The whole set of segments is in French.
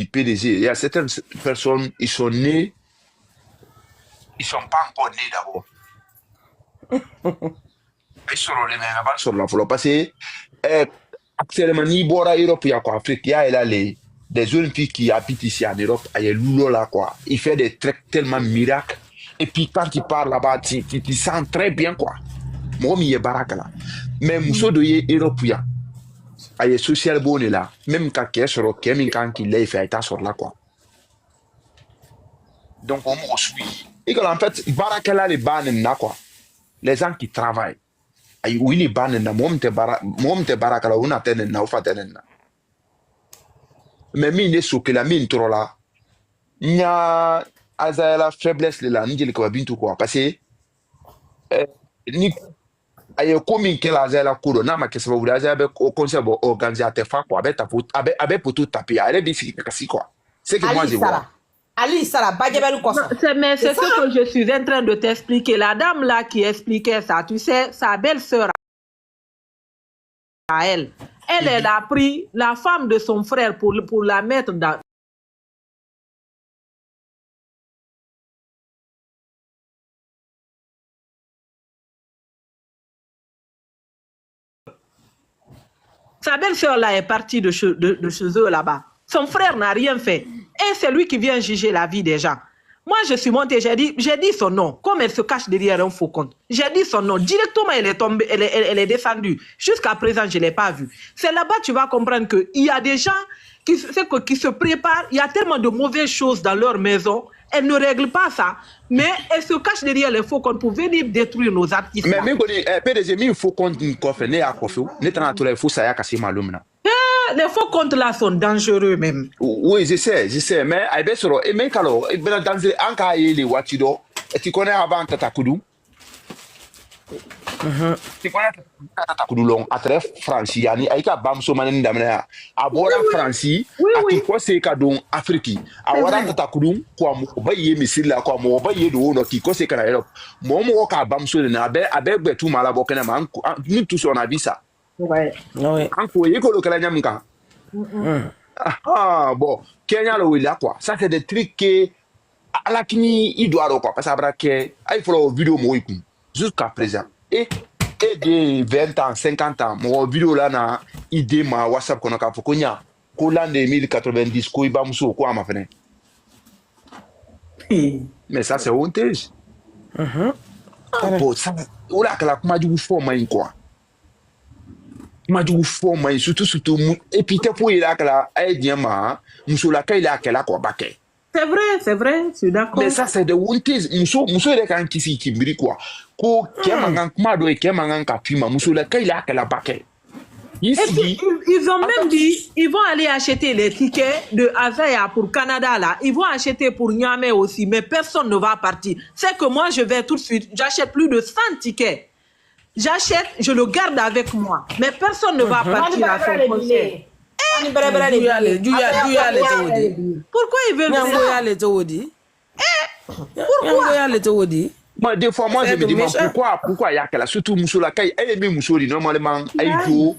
du PDG. Il y a certaines personnes, ils sont nés, ils sont pas encore nés d'abord. Ils sont les mêmes avant sur la flop. Parce que actuellement, ni bora Europe, il y a quoi, Afrique, il y a là des jeunes filles qui habitent ici en Europe, il y a Lulo là quoi. Il fait des trucs tellement miracles. Et puis quand il parle là-bas, tu sens très bien quoi. Moi, il y a baraka là. Mais Mousso de Europe, il y a social bonne là. Même quand il y a sur le Kémin, quand il est fait, il sur là quoi. Donc on me suit. Et en fait, baraka là, les bannes là quoi. Les gens qui travaillent. Ay wili banne na mom te baraka la una tenen na ufa tenen na. Mais mi ne so que la mine trop là. Nya aza la faiblesse la njeli ko bintu ko parce que ni ay ko min ke la za la kudo na ma ke se vous aza be au conseil organisateur fa quoi avec ta faute avec pour tout taper elle est difficile kasi quoi. C'est que moi je vois. Ali Sara, mais c'est ce que je suis en train de t'expliquer. La dame là qui expliquait ça, tu sais, sa belle-sœur à elle, elle a pris la femme de son frère pour la mettre dans... Sa belle-sœur là est partie de chez eux là-bas. Son frère n'a rien fait. Et c'est lui qui vient juger la vie des gens. Moi, je suis montée, j'ai dit son nom. Comme elle se cache derrière un faux compte. J'ai dit son nom. Directement, elle est tombée, elle est descendue. Jusqu'à présent, je ne l'ai pas vue. C'est là-bas tu vas comprendre qu'il y a des gens qui se préparent. Il y a tellement de mauvaises choses dans leur maison. Elles ne règlent pas ça. Mais elles se cachent derrière les faux comptes pour venir détruire nos artistes. Mais PDG, il faut qu'on coffre, ne a coffre, ne t'en a tout les faux, ça y a cassé ma lumina. Les faux comptes là sont dangereux même. Oui, je sais, mais et même quand dans un cas il est watido, et tu connais avant Tata Koudou. Tu connais Tata Koudou long, à très Franci, yani, aïka bamso manen damena, à bora Franci, à tout quoi c'est cadon Afrique, à wara Tata Koudou, quoi, mobaye misil là, quoi, mobaye de haut, qui quoi c'est qu'à l'Europe. Mon mot à bamso de nabe, avec tout malabokena, nous tous on a vu ça. Ouais. Encore, il y a le Kenya. Ah, bon, Kenya le Willa quoi. Ça, c'est des trucs que. À la Kini, il doit quoi. Parce que, il faut une vidéo moi jusqu'à présent. Et de 20 ans, 50 ans, mon vidéo là, na idée ma WhatsApp qu'on a fait. Qu'on y a, qu'au l'an 2090, qu'on y va mousso, quoi, ma fenêtre. Mais ça, c'est honteuse. Bon, ça, ou là, que la comment du fond, quoi. Maju forme surtout et puis t'es pour il a que la aidiama musola il a que la quoi baquet. C'est vrai, je suis d'accord. Mais ça c'est de wontes muso est quand qui si qui mbiri quoi ko kemangan kuma do kemangan ka pima musola il a que la baquet. Ici ils ont même dit ils vont aller acheter les tickets de Azaya pour Canada là, ils vont acheter pour Niamey aussi mais personne ne va partir. C'est que moi je vais tout de suite, j'achète plus de 100 tickets. J'achète, je le garde avec moi. Mais personne ne va partir à son concert. Pourquoi ils veulent Moi, des fois, moi, je me demande pourquoi il y a que la surtout Moussoula, elle est bien Moussouli, normalement, Aïdjo,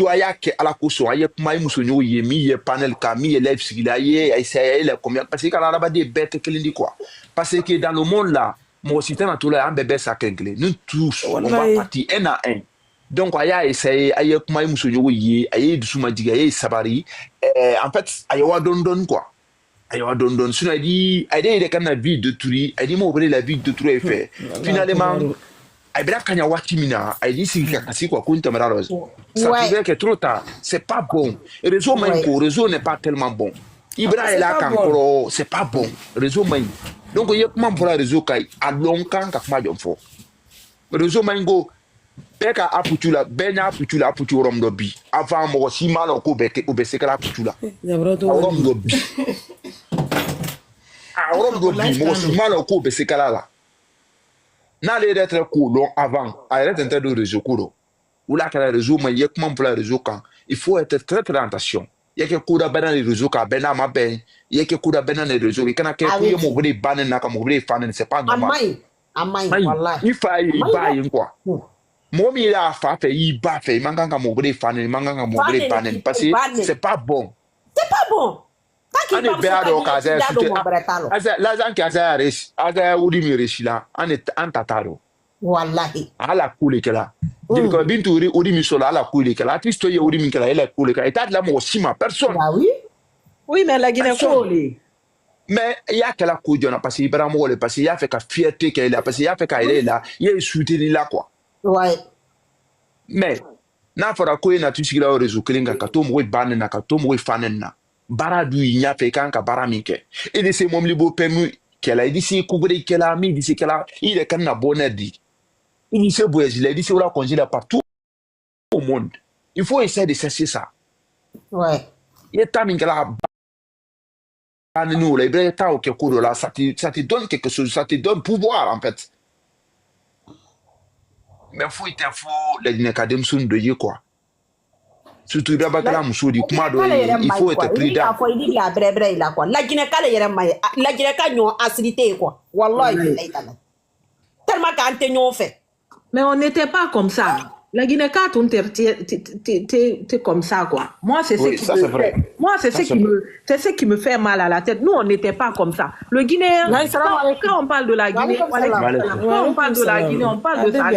Ayak, à la course, Ayak, Maï Moussouni, Yemi, Panel Kami, élève, Sigilaye, Aïsaïe, combien, parce qu'il y a des bêtes qui dit quoi. Parce que dans le monde là, moi aussi, dans tout là, un bébé sacré, nous tous, on va partir un à un. Donc, il y a essayé, il y a Maï Moussouni, il y a Doussoumadiga, il y a Sabari, en fait, il y a Don quoi. Ayo don sinon il dit quand la vie de Touri il dit moi la vie de Touri est fait finalement il bra kanya watimina il dit si kasi quoi compte malheureuse ça veut dire que trop tard c'est pas bon et réseau n'est pas tellement bon Ibra est là quand c'est pas bon réseau main donc il y a comment pour la réseau kai à longtemps ka kuma jomfo réseau mango peka aputula benya aputula aputu romdo bi avant mo si mal ko be sekala aputula romdo bi romdo bi mo si mal ko be sekala la na les d'être cool avant arrête d'entrer de réseau cool ou là que le réseau mais il y a comment pour le réseau quand il faut être très très attention il y a que cool dans les réseaux ka bena ma ben il y a que cool dans les réseaux il kana que pour mo bri ban na ka mo bri fan c'est pas normal amai wallahi il faut y quoi Momi la fa fait il ba fait manganga mo bri fan manganga mo bri ban parce que c'est pas bon c'est pas bon tant ane bɛɛ y'a dɔn k'a sɛ sute lazan k'a sɛ resi a sɛ wuli mi resi la an ta t'a dɔn wallahi ala ko le kɛla Jelika Bintu ori mi sɔrɔ ala ko le kɛla artiste ye ori min kɛla ele ko le kɛla i t'a dilan mɔgɔ si ma personne oui mais la Guinée ko le mais i y'a kɛla ko jɔna parce que i bara mɔgɔ le parce que i y'a fɛ ka fierté kɛ la parce que i y'a fɛ ka yɛrɛ la i ye soutenir la quoi ouais mais n'a fɔra ko e na tu sigira o réseau kelen kan ka to mɔgɔ bannen na ka to mɔgɔ fannen na baara du i ɲa fɛ i kan ka baara min kɛ e de se mɔbili bo permis kɛla i de se kogore kɛla min de se kɛla i yɛrɛ kan na bonheur di i ni se voyage la i de se wala congé la partout au monde il faut essayer de chercher ça ouais i ye temps min kɛla bannen o la i bɛ taa o kɛ ko dɔ la ça te donne quelque chose ça te donne pouvoir en fait mais faut ite fo la dine ka demsun do ye quoi surtout i bɛ bakala muso di kuma dɔ il faut être prudent faut il dit la brèbre là quoi la dine ka le yɛrɛ ma la dine ka ɲɔ acidité quoi wallahi tellement qu'an tɛ ɲɔgɔn fɛ mais on n'était pas comme ça la Guinée ka tun t'es comme ça quoi moi c'est oui, ce qui me fait mal à la tête nous on n'était pas comme ça le Guinéen quand on parle de la Guinée on parle de la Guinée on parle de ça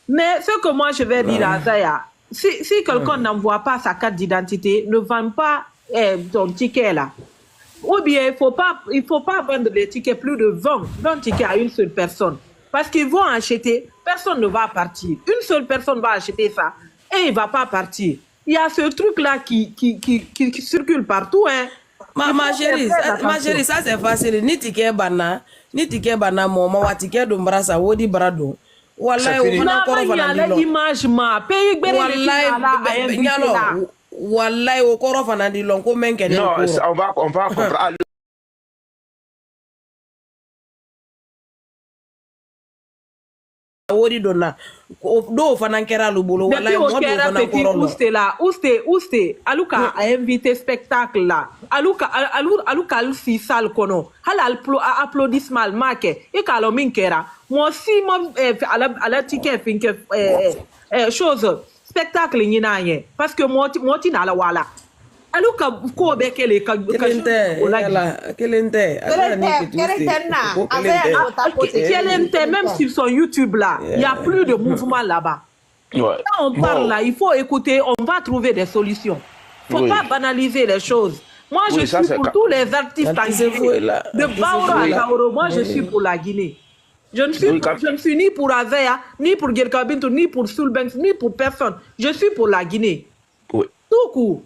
mais ce que moi je vais dire à Zaya si quelqu'un n'envoie pas sa carte d'identité ne vend pas ton ticket là ou bien il faut pas vendre les tickets plus de 20 tickets à une seule personne parce qu'ils vont acheter, personne ne va partir. Une seule personne va acheter ça et il ne va pas partir. Il y a ce truc-là qui circule partout. Hein. Ma chérie, ça c'est facile. Ni ticket bana, maman, wa ticket de brasa, wodi brado. Wallahi, on a encore fanandilo. Image ma, pays wallahi, au corps fanandilo, comment qu'elle est. Non, on va comprendre. Wodi donna do fana kera lu bolo wallahi mo do fana koro uste aluka a invité spectacle là aluka si salle kono hala applaudissement make e kalo min kera mo si mo ala ticket finke chose spectacle ni nanye parce que mo ti na la wala aluka ko be kele ka kelente même sur son YouTube là il y a plus de mouvement là-bas quand on parle là il faut écouter on va trouver des solutions faut pas banaliser les choses moi je suis pour tous les artistes de Baoro à Kaoro moi je suis pour la Guinée je ne suis ni pour Azaya ni pour Jelika Bintu ni pour Soulbanks ni pour personne je suis pour la Guinée tout court.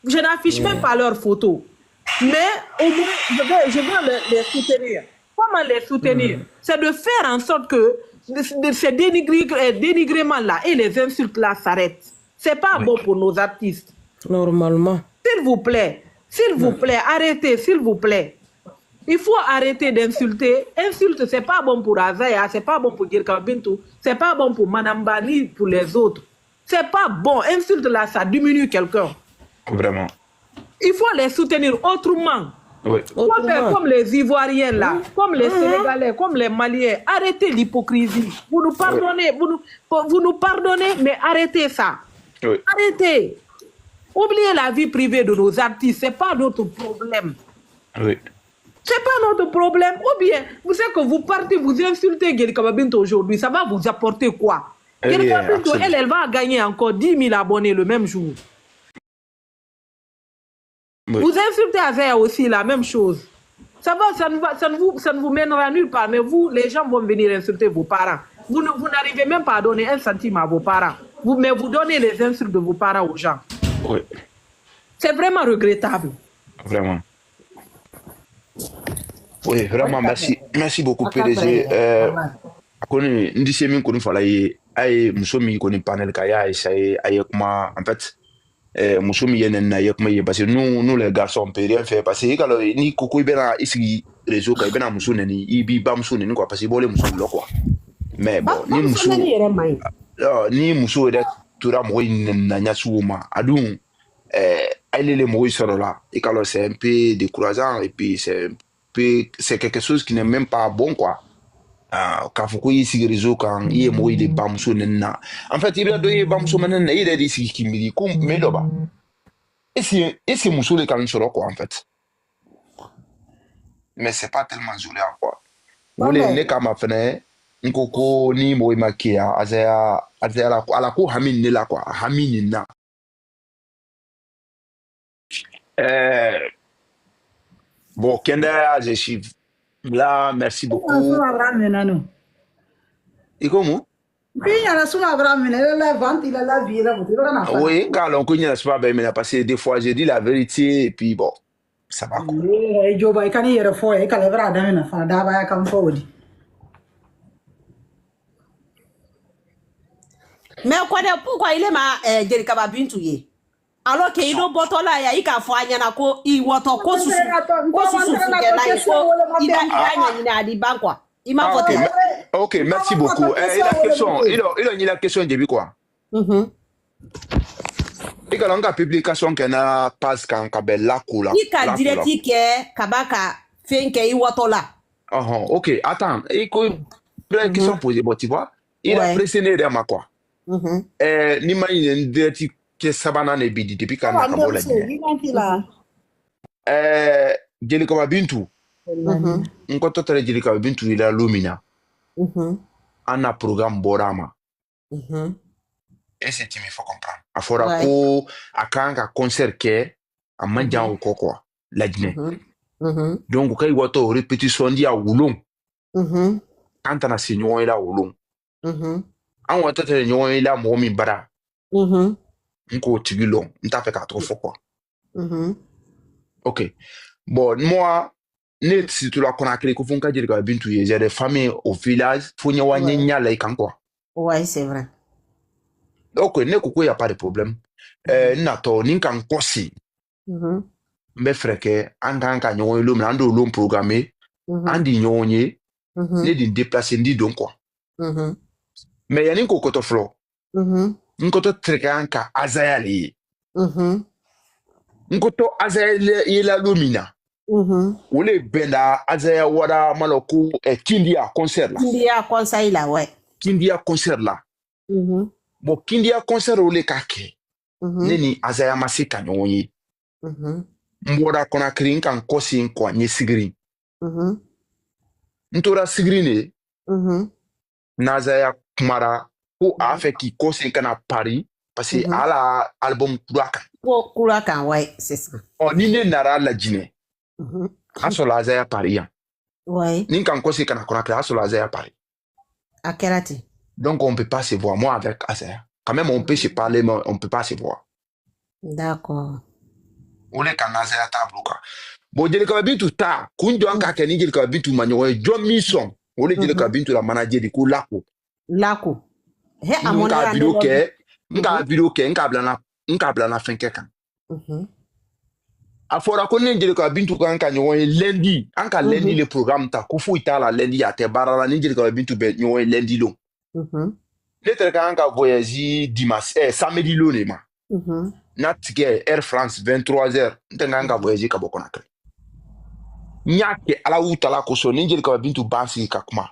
Je n'affiche même pas leurs photos. Mais au moins, je veux les soutenir. Comment les soutenir? C'est de faire en sorte que ces dénigrements-là et les insultes-là s'arrêtent. Ce n'est pas bon pour nos artistes. Normalement. S'il vous plaît, arrêtez, s'il vous plaît. Il faut arrêter d'insulter. Insulte, ce n'est pas bon pour Azaya, ce n'est pas bon pour Jelika Bintu, ce n'est pas bon pour Manamba ni pour les autres. Ce n'est pas bon. Insulte là, ça diminue quelqu'un. Vraiment. Il faut les soutenir autrement. Oui. Comme les Ivoiriens là, comme les Sénégalais, comme les Maliens. Arrêtez l'hypocrisie. Vous nous pardonnez, vous nous pardonnez, mais arrêtez ça. Oui. Arrêtez. Oubliez la vie privée de nos artistes, c'est pas notre problème. Oui. C'est pas notre problème. Ou bien, vous savez que vous partez, vous insultez Jelika Bintu aujourd'hui, ça va vous apporter quoi? Jelika Bintu, elle va gagner encore 10 000 abonnés le même jour. Oui. Vous insultez Azaya aussi, la même chose. Ça ne vous mènera nulle part, mais vous, les gens vont venir insulter vos parents. Vous n'arrivez même pas à donner un centime à vos parents. Mais vous donnez les insultes de vos parents aux gens. Oui. C'est vraiment regrettable. Vraiment. Oui, vraiment, merci. Merci beaucoup, PDG. Koni ndisi min koni fala ye ay musomi koni panel kaya essayer ayekma en fait musomi yenen na yekma ye parce que nous les garçons on peut rien faire parce que quand ni koko ibena isi réseau ka ibena muso neni ibi ba muso neni quoi parce que bolé muso lo quoi mais bon ni muso ni muso de tura mo na nyasuma adun elle les mo soro là et quand c'est un peu décourageant et puis c'est quelque chose qui n'est même pas bon quoi. K'a fɔ ko i sigi réseau kan i ye mɔgɔ ye de bamuso neni na en fait i bɛ dɔ ye bamuso neni na i yɛrɛ de sigi k'i miiri ko mɛ dɔ ba Et c'est muso le kan sɔrɔ quoi en fait. Mais c'est pas tellement joli quoi. Wole ne kama fɛnɛ nko ko ni mo ma kia azaya ala ko hami ne la quoi hami ni na. Bon Kenda je suis là, merci beaucoup. Et comment? Oui, quand on pas bien, parce que des fois, j'ai dit la vérité et puis bon, ça va quoi. Mais pourquoi il est ma Jerikaba Bintou ye? Alors que il do botola ya ika fo anyana ko I woto ko susu na ifo ida anya ni adi bankwa. Ima voté. OK, merci beaucoup. Il a question, il a question début quoi. Il a une publication qui na passe quand kabela kula. Il ka direct ke kabaka fenke I wotola. OK, attends, il ko plein question posée bon tu vois. Il a pressionné derrière quoi. Ni ma une direct que sabana ne bidi depuis quand na kabola. Jerikaba Bintou. Nkoto tere Jerikaba Bintou ila lumina. Ana programme borama. Et c'est il faut comprendre. A fora ko akanga concert ke a manjan ko quoi la Guinée. Donc kai wato répétition dia wulong. Quand on a signé ila wulong. An wato tere nyon ila mo mi bara. Nko tigilo nta fait 4 fois quoi. OK. Bon, moi, si tu la connais, que font Jerikaba Bintou, j'ai des familles au village, faut n'y avoir n'y aller quoi. Ouais, c'est vrai. OK, ne koko y a pas de problème. Nato ni kan kosi. Me frère an kan ka nyon lo na ndo lo programmé, an di nyonye, ne di déplacer ndi donc quoi. Mais y a ni koko to flo. Nkoto trekanka azayali. Nkoto azayali la lumina. Wole benda azaya wada maloko Kindia concert là. Kindia concert là ouais. Kindia concert là. Bon Kindia concert wole kake. Neni azaya masika nyonyi. Mboda kona krin kan kosi kwa nye sigri. Ntora sigri ne. Nazaya kumara ko a fait qui kosi kana Paris parce que ala album Kuraka. Kuraka ouais, c'est ça. Oh ni ne nara la Guinée. Asola azaya Paris. Ouais. Ni kan kosi kana Konakri asola azaya Paris. À Kerati. Donc on peut pas se voir moi avec Azaya. Quand même on peut se parler mais on peut pas se voir. D'accord. On est kan Azaya tabluka. Bon Jerikaba Bintou ta kunjo anka keni Jerikaba Bintou manyo jo mission. On est Jerikaba Bintou la manager du coup lako. Lako. He amona nka video ke nka blana fenke kan. A fora ko ne Jerikaba Bintou kan ka nyon lundi anka lundi le programme ta ko fu itala lundi ya te barara ni Jerikaba Bintou be nyon lundi lo. Le tere kan ka voyage dimanche samedi lo ne ma. Na tike Air France 23h ntenga nga voyage ka boko nakre. Nyake ala utala ko so ni Jerikaba Bintou bansi ka kuma.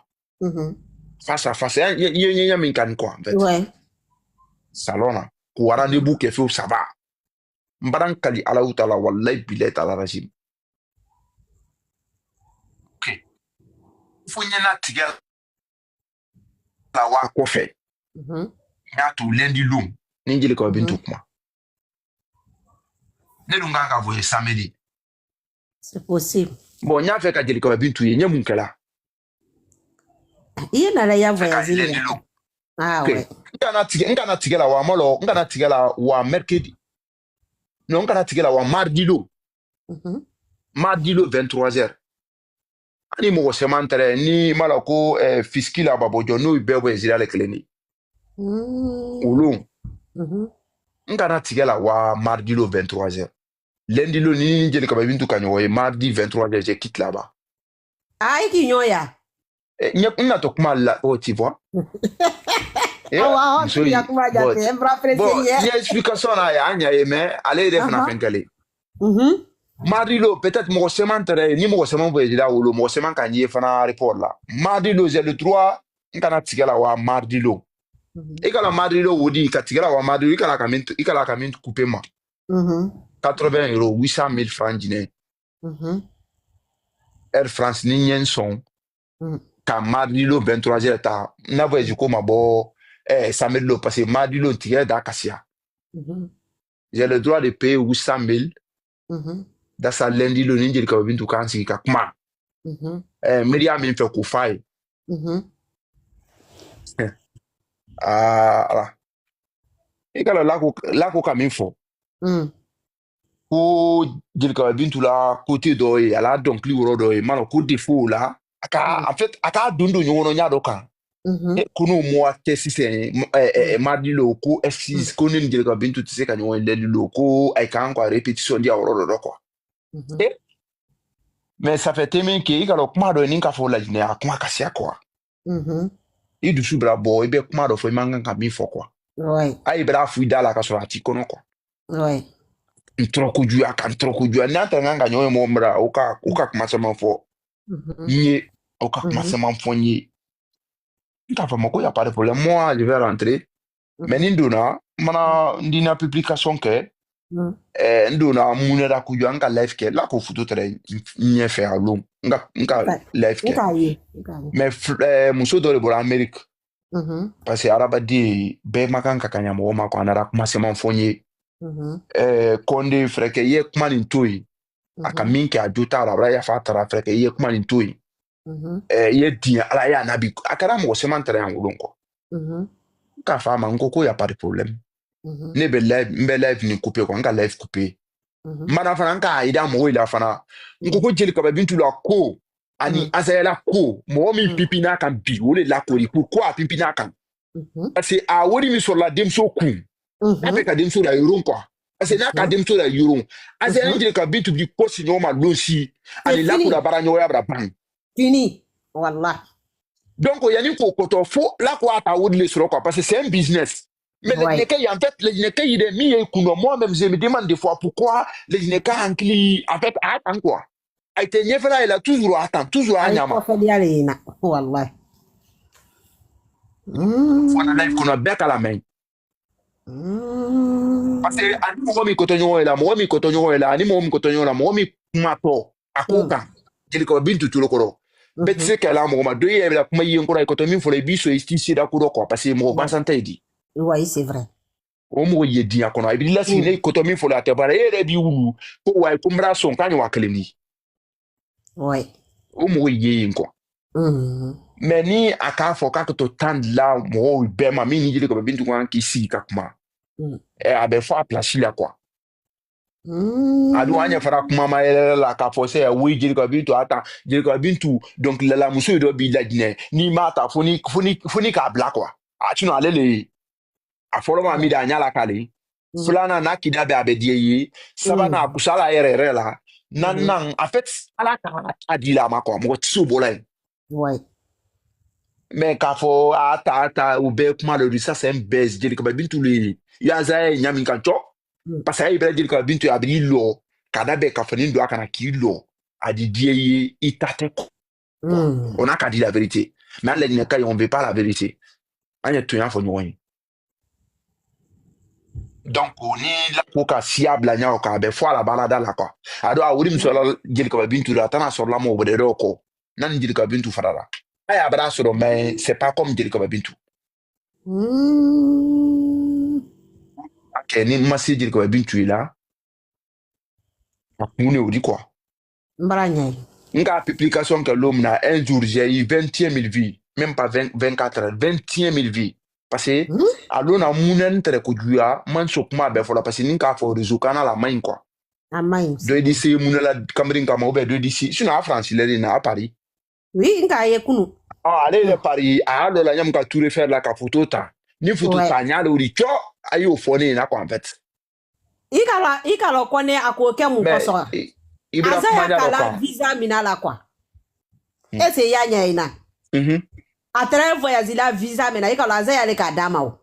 Face à face, y a min kan quoi en fait. Ouais. Salona, ko rendez-vous ke fait ça va. Mbaran kali ala utala wallahi bilet ala rajim. OK. Faut nyana tiga la wa ko fait. Ya to lundi lum, ni Jerikaba Bintou kuma. Ne lunga ka voye samedi. C'est possible. Bon, nya fait ka Jerikaba Bintou ye mun kala. Il na la ya voyager. Ah ouais. Ngana tigela wa malo, ngana tigela wa mercredi. Non, ngana tigela wa mardi lo. Mardi lo 23h. Ani mo semantere ni malako fiskila babojo no ibebo zira le kleni. Ulung. Ngana tigela wa mardi lo 23h. Lundi lo ni Jerikaba Bintou kanyo mardi 23h je quitte là-bas. Ah, qui nyoya. N'a to kuma la tu vois. Bon, il y a explication là ya anya mais allez de na fenkale. Mardi lo peut-être mo semantere ni mo seman voyage là ou lo mo seman kan y fana report là. Mardi lo j'ai le 3 ngana tigala wa mardi lo. E kala mardi lo wodi ka tigala wa mardi lo ikala kamin coupé ma. 80 euros, 800 000 francs guinéens. Air France, ni yen son. Quand mardi, le 23h, n'a pas eu comme samedi, parce que mardi, le tigre d'Acacia. J'ai le droit de payer 800 000. Dans sa lundi, le ninja de Kabin to Kansi Kakma. Myriam in fait Koufai. Ah, et quand la coca m'info. Ko Jelika Bintu la côté d'oeil, elle a donc l'euro d'oeil, mal coup défaut là. En fait, aka dundu nyono nyado kan. Kuno moi tesi c'est mardi loko F6 konen Jelika Bintu tise kan yon le loko ay kan quoi répétition dia oro do quoi. Mais ça fait tellement que il a kuma do ninka fo la jine akuma kasia quoi. Il du subra bo ibe kuma do fo manga kan mi fo quoi. Ouais. Ay bra fu dala ka so ati kono quoi. Ouais. Trop jua nanta nganga nyoy mombra oka kuma sama fo. Nye oka kuma sama fo nye. Nta fa mako ya pas de problème. Moi je vais rentrer. Mais ndona mana ndina publication ke ndona munera kujua nga live ke la ko photo tere nye fe along nga live ke. Mais muso do le bora Amerique. Parce que araba di be makanka kanya mo ma ko anara kuma sama fo nye. Konde freke ye kuma ni toyi aka minke ajuta arabra ya fatara freke ye kuma ni toyi ye dia ala ya nabi akara mo semantere an wulonko ka fama ngoko ya pas de problème ne be live ni couper ko nga live couper mana fana nka ida mo ila fana ngoko Jelika Bintu la ko ani azela ko mo mi pipina kan bi wole la ko ri pourquoi pipina kan parce que a wori mi sur la demso ku avec la demso la euro quoi parce que na ka demso la euro azela Jelika Bintu bi ko sinyo ma losi ani la ko da baranyo ya bra ban Fini. Wallah. Donc, il y a une koto fo la ko ata wodi le sur quoi parce que c'est un business. Mais les Guinéens, en fait, les Guinéens, il est mis moi-même, je me demande des fois pourquoi les Guinéens, en fait, attendent quoi. A été nyefela, il a toujours attend, toujours à nyama. Wallah. On a live qu'on a bec à la main. Parce que, à nous, moi, mi cotonyo est là, ani moi, mi cotonyo là, moi, mi mato, à koka. Jelika Bintu tout le coro. Bet c'est qu'elle a mon deux et la kuma y encore économie pour les biches ici d'accord quoi parce que mon ban santé dit. Oui, c'est vrai. O mo ye dia kono e bi la sine économie pour la tebara e bi wu ko wa ko mra son kan wa kelemi. Oui. O mo ye quoi. Mais ni aka fo ka to tand la mo be ma mi ni Jelika Bintu kan ki si ka kuma. E a be fo a place là quoi. Adu anya fara kuma ma la ka forcer oui Jelika Bintu attends Jelika Bintu donc la muso do bi la dine ni mata foni ka bla quoi a tu no ale le a forma mi da nya la kale fulana na kida be abedie sabana kusala erere la nan en fait ala ka adila ma quoi mo tsu bolen ouais mais ka fo ata ou be kuma le ça c'est un base Jelika Bintu le ya za nyami kan cho parce que il Jelika Bintu abri lo kada be ka fani do akana ki lo adidie itate on a qu'à dire la vérité mais les Guinéens on veut pas la vérité anya to yan fo nyoyin donc on est là pour ka fiable anya o ka be fo la balada la quoi ado a wuri mso la Jelika Bintu la tana sur la mo bode do ko nan Jelika Bintu farara ay abra sur mais c'est pas comme Jelika Bintu ok ni masi Jelika Bintu là on est dit quoi Mbaranya. Nga publication que l'homme na un jour j'ai eu 21 000 vies même pas 24 heures 21 000 vies parce que allo na munen tere ko juya man sokuma be fola parce que ninka fo réseau kana la main quoi la main do d'ici munela Cameroun kama obe do d'ici sino a France les na à Paris oui nga ye kunu allez le Paris a lo la nyam ka tout refaire la ka photo ta ni photo ta nya le ri cho ayo fone na quoi en fait ikala kone akoke mu koso Azaya kala visa minala quoi. Et c'est yanya ina. A travers voyage la visa mena ikala azaya le kadama o.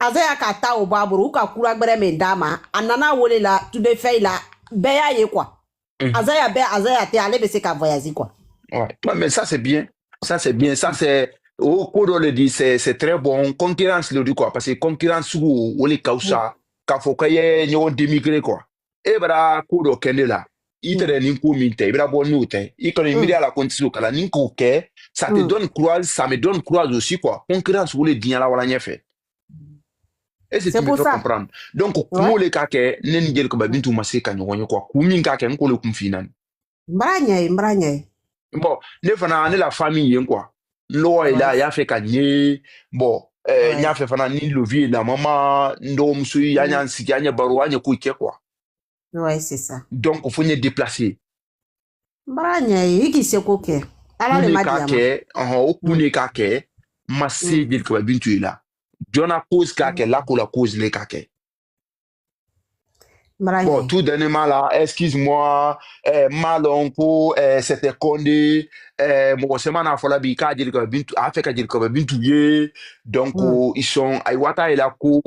Azaya kata o baburu ka kura gbere me dama anana wole la tu be fait la beya ye quoi. Azaya te aller be se ka voyage quoi. Ouais, mais ça c'est bien. Ça c'est bien, ça c'est au cours le dit c'est très bon concurrence le dit quoi parce que concurrence ou les causa ka faut que y ait démigré quoi. e bara ko do kende la itere ni ko min te ibra bon note i kan miri ala kontiso kala ni ko ke ça te donne courage, ça me donne courage aussi quoi concurrence vous le dire la wala ñefe et c'est tu me fais comprendre donc ko le ka ke nen jël ko ba bintu masé ka ñoño quoi ku min ka ke ko le kum finan mbranye bon ne fana ne la famille yen quoi lo ila ya fait ka ni bon nya fait fana ni levier la maman ndo musu ya nya nsi ya nya baro anya ku ke quoi. Ouais, c'est ça. Donc, il faut nous déplacer. Branya, qui c'est quoi? Alors, les madiamas. Au Kune Kake, Massé dit que Bintu est là. Jona cause Kake, là, pour la cause les Kake. Bon, tout dernièrement là, excuse-moi, Malonko, c'était Condé, mon semaine à Folabi, Kadir Bintu, a fait Kadir Bintu Ye, donc ils sont, Aiwata et la Kou,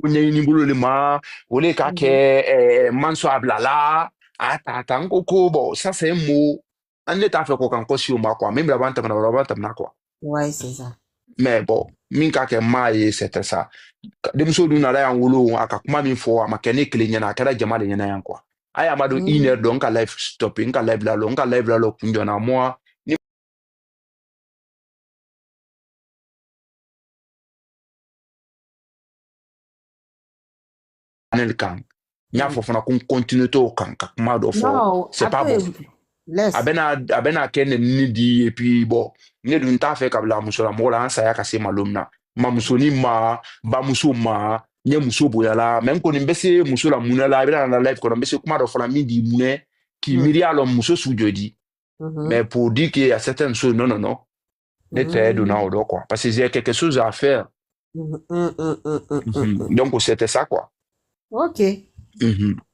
Nimbulu Lima, Ole Kake, Manso Ablala, Attends, Koko, bon, ça c'est un mot, on est à faire quoi encore sur moi, quoi, même la vente, quoi. Ouais, c'est ça. Mais bon, Minka ke maye c'était ça. Dem so duna la yangulo aka kuma min fo amakene klenya na kala jama le nyana yankwa. Aya mado iner donc ka live stopping ka live la lo kunjona moi. Anel kan. Nya fo fona kun continue to kan ka kuma do fo. C'est pas bon. Abena ken ni di et puis bon ne dun ta fait kabla musula mola sa ya kase malumna ma musoni ma ba muso ma nye muso boyala même ko mbese musula munala bela na live ko mbese kuma do fola midi mune qui miri alo muso sujodi mais pour dire qu'il y a certaines choses non ne t'aide na odo quoi parce qu'il y a quelque chose à faire donc c'était ça quoi. OK.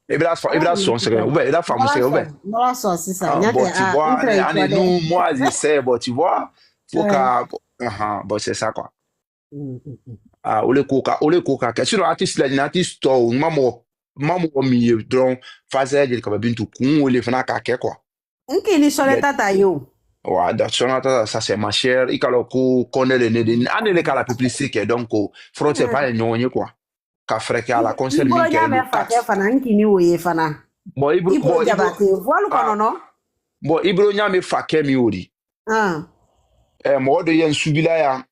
Ibra son c'est ouais la femme c'est ouais voilà ça c'est ça bon tu vois nous moi j'essaie bon tu vois faut bon c'est ça quoi ole koka que sur artiste la artiste to maman mi donc fazer de comme bintu kun ole fana ka ke quoi nkini sole tata yo ouais d'accord ça c'est ma chère ikalo ko connaît le ne anele kala publicité donc frotte pas nyonye quoi ka freke ala concert mi ke fana nkini oye fana bon ibro jabate voile kono no bon ibro nyame fake mi ori mo de yen subila ya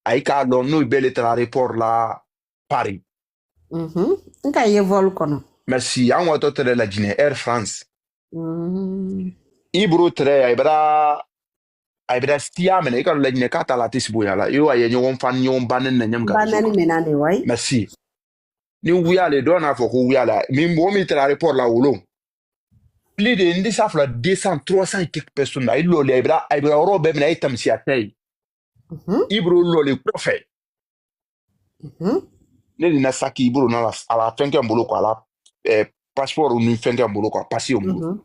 aika don no bele tra report la Paris nka ye voile kono merci an wato tere la Guinée Air France ibro tre ibra stia mena ika la Guinée kata la tisbo ya la yo aye nyon fan nyon banen na nyam ga banani menane way merci ni wuya le don afo ko wuya la mi mo mi tra report la wolo plus de ndi safla 200 300 et quelques personnes là il le ibra robe mena itam si atay ibro lo le prophète ne na saki ibro na la ala fenke mbolo ko ala passeport ni fenke mbolo ko passer o mbolo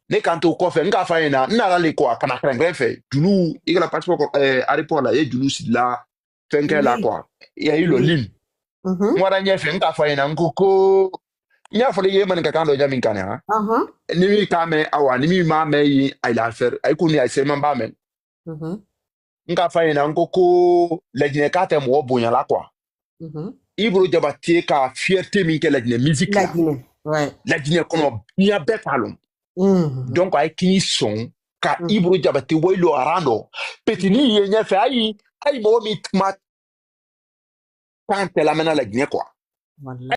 ne kanto ko fe nga fa ina na la le ko kana kren fe dulu igala passeport aéroport la e dulu si la fenke la quoi ya ilo lim mwara nye fe nga fa ina nkoko nya fo le ye man ka kando jami kan ha ni mi kame awa ni mi ma me yi ai la faire ai ko ni ai se man ba men nga fa ina nkoko la Guinée ka te mo bonya la quoi ibro jabate ka fierté min ke la Guinée musique la Guinée ouais la Guinée kono bien be palom donc ay ki son ka ibro jabate woylo arando petini ye nya fe ai mo mi ma quand la mena la Guinée quoi wallahi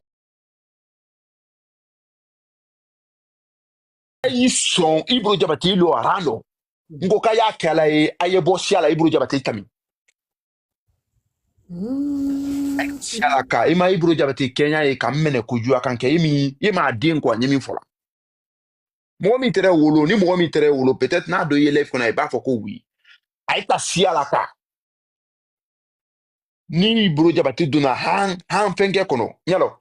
ay son ibro jabate lo arando ngoka ya kala aye bosi ala ibro jabate tami sialaka ima ibro jabate Kenya e kamene kujua kanke ima den kwa nyemi fola mo mi tere wolo peut-être na do yelef kona e ba foko wi aita sialaka ni ibro jabate duna han fenke kono nyalo